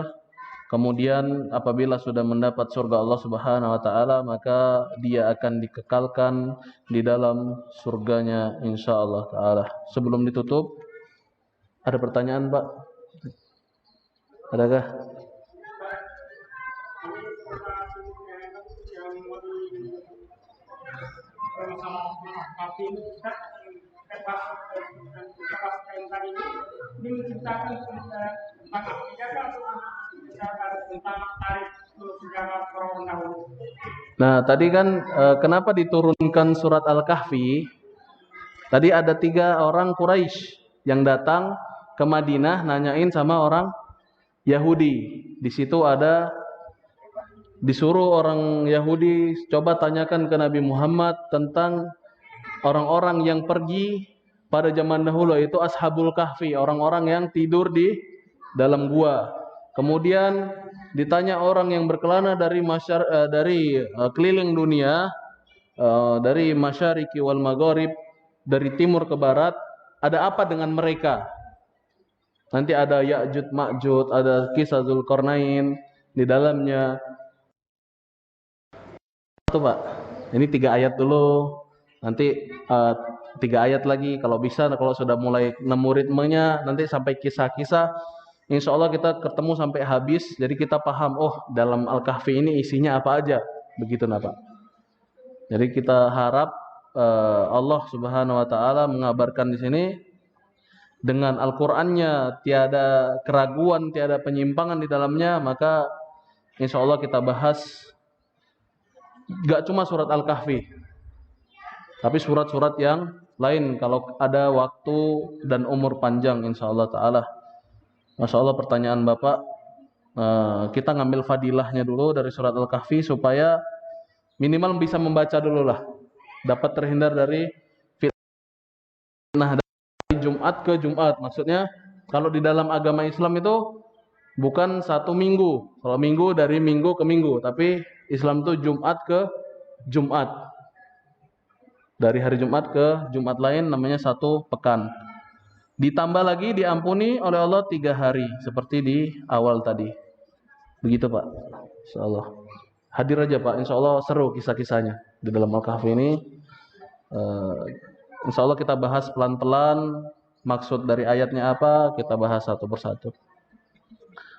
Kemudian apabila sudah mendapat surga Allah Subhanahu wa taala, maka dia akan dikekalkan di dalam surganya insyaallah taala. Sebelum ditutup, ada pertanyaan, Pak? Adakah? Nah, tadi kan kenapa diturunkan surat Al-Kahfi? Tadi ada 3 orang Quraisy yang datang ke Madinah nanyain sama orang Yahudi. Di situ disuruh orang Yahudi coba tanyakan ke Nabi Muhammad tentang orang-orang yang pergi pada zaman dahulu, yaitu Ashabul Kahfi, orang-orang yang tidur di dalam gua. Kemudian ditanya orang yang berkelana dari keliling dunia, dari masyariki wal magharib, dari timur ke barat, ada apa dengan mereka. Nanti ada Ya'jud Ma'jud, ada kisah Zulkarnain di dalamnya. Itu Pak, ini 3 ayat dulu, nanti 3 ayat lagi kalau bisa, kalau sudah mulai nemu ritmenya nanti sampai kisah-kisah, insya Allah kita ketemu sampai habis, jadi kita paham, oh dalam Al-Kahfi ini isinya apa aja, begitu nah Pak. Jadi kita harap Allah Subhanahu Wa Taala mengabarkan di sini dengan Al-Qur'annya tiada keraguan, tiada penyimpangan di dalamnya, maka insya Allah kita bahas gak cuma surat Al-Kahfi, tapi surat-surat yang lain kalau ada waktu dan umur panjang insya Allah Ta'ala. Masya Allah pertanyaan Bapak, kita ngambil fadilahnya dulu dari surat Al-Kahfi supaya minimal bisa membaca dulu lah, dapat terhindar dari fitnah dari Jumat ke Jumat. Maksudnya kalau di dalam agama Islam itu bukan 1 minggu, kalau minggu dari minggu ke minggu, tapi Islam itu Jumat ke Jumat, dari hari Jumat ke Jumat lain namanya 1 pekan. Ditambah lagi diampuni oleh Allah 3 hari seperti di awal tadi. Begitu Pak. Insyaallah. Hadir aja Pak. Insyaallah seru kisah-kisahnya di dalam Al-Kahfi ini. Insyaallah kita bahas pelan-pelan maksud dari ayatnya apa, kita bahas satu persatu.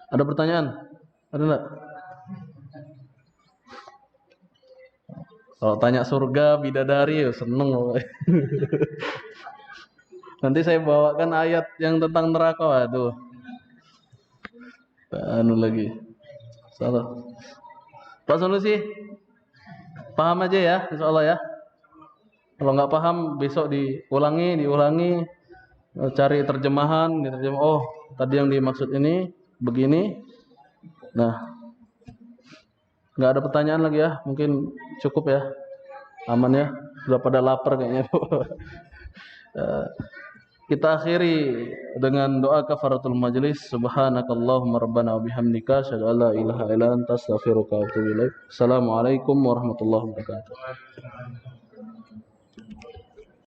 Ada pertanyaan? Ada enggak? Kalau tanya surga, bidadari, seneng loh. Nanti saya bawakan ayat yang tentang neraka, waduh. Anu lagi. Salah. Pak Solusi, paham aja ya, insya Allah ya. Kalau nggak paham, besok diulangi, cari terjemahan, oh tadi yang dimaksud ini begini. Nah, nggak ada pertanyaan lagi ya, mungkin cukup ya, aman ya. Sudah pada lapar kayaknya. Kita akhiri dengan doa kafaratul majlis. Subhanakallahumma rabbana wa bihamdika asyhadu an la ilaha illa anta astaghfiruka wa atubu ilaik. Assalamualaikum warahmatullahi wabarakatuh.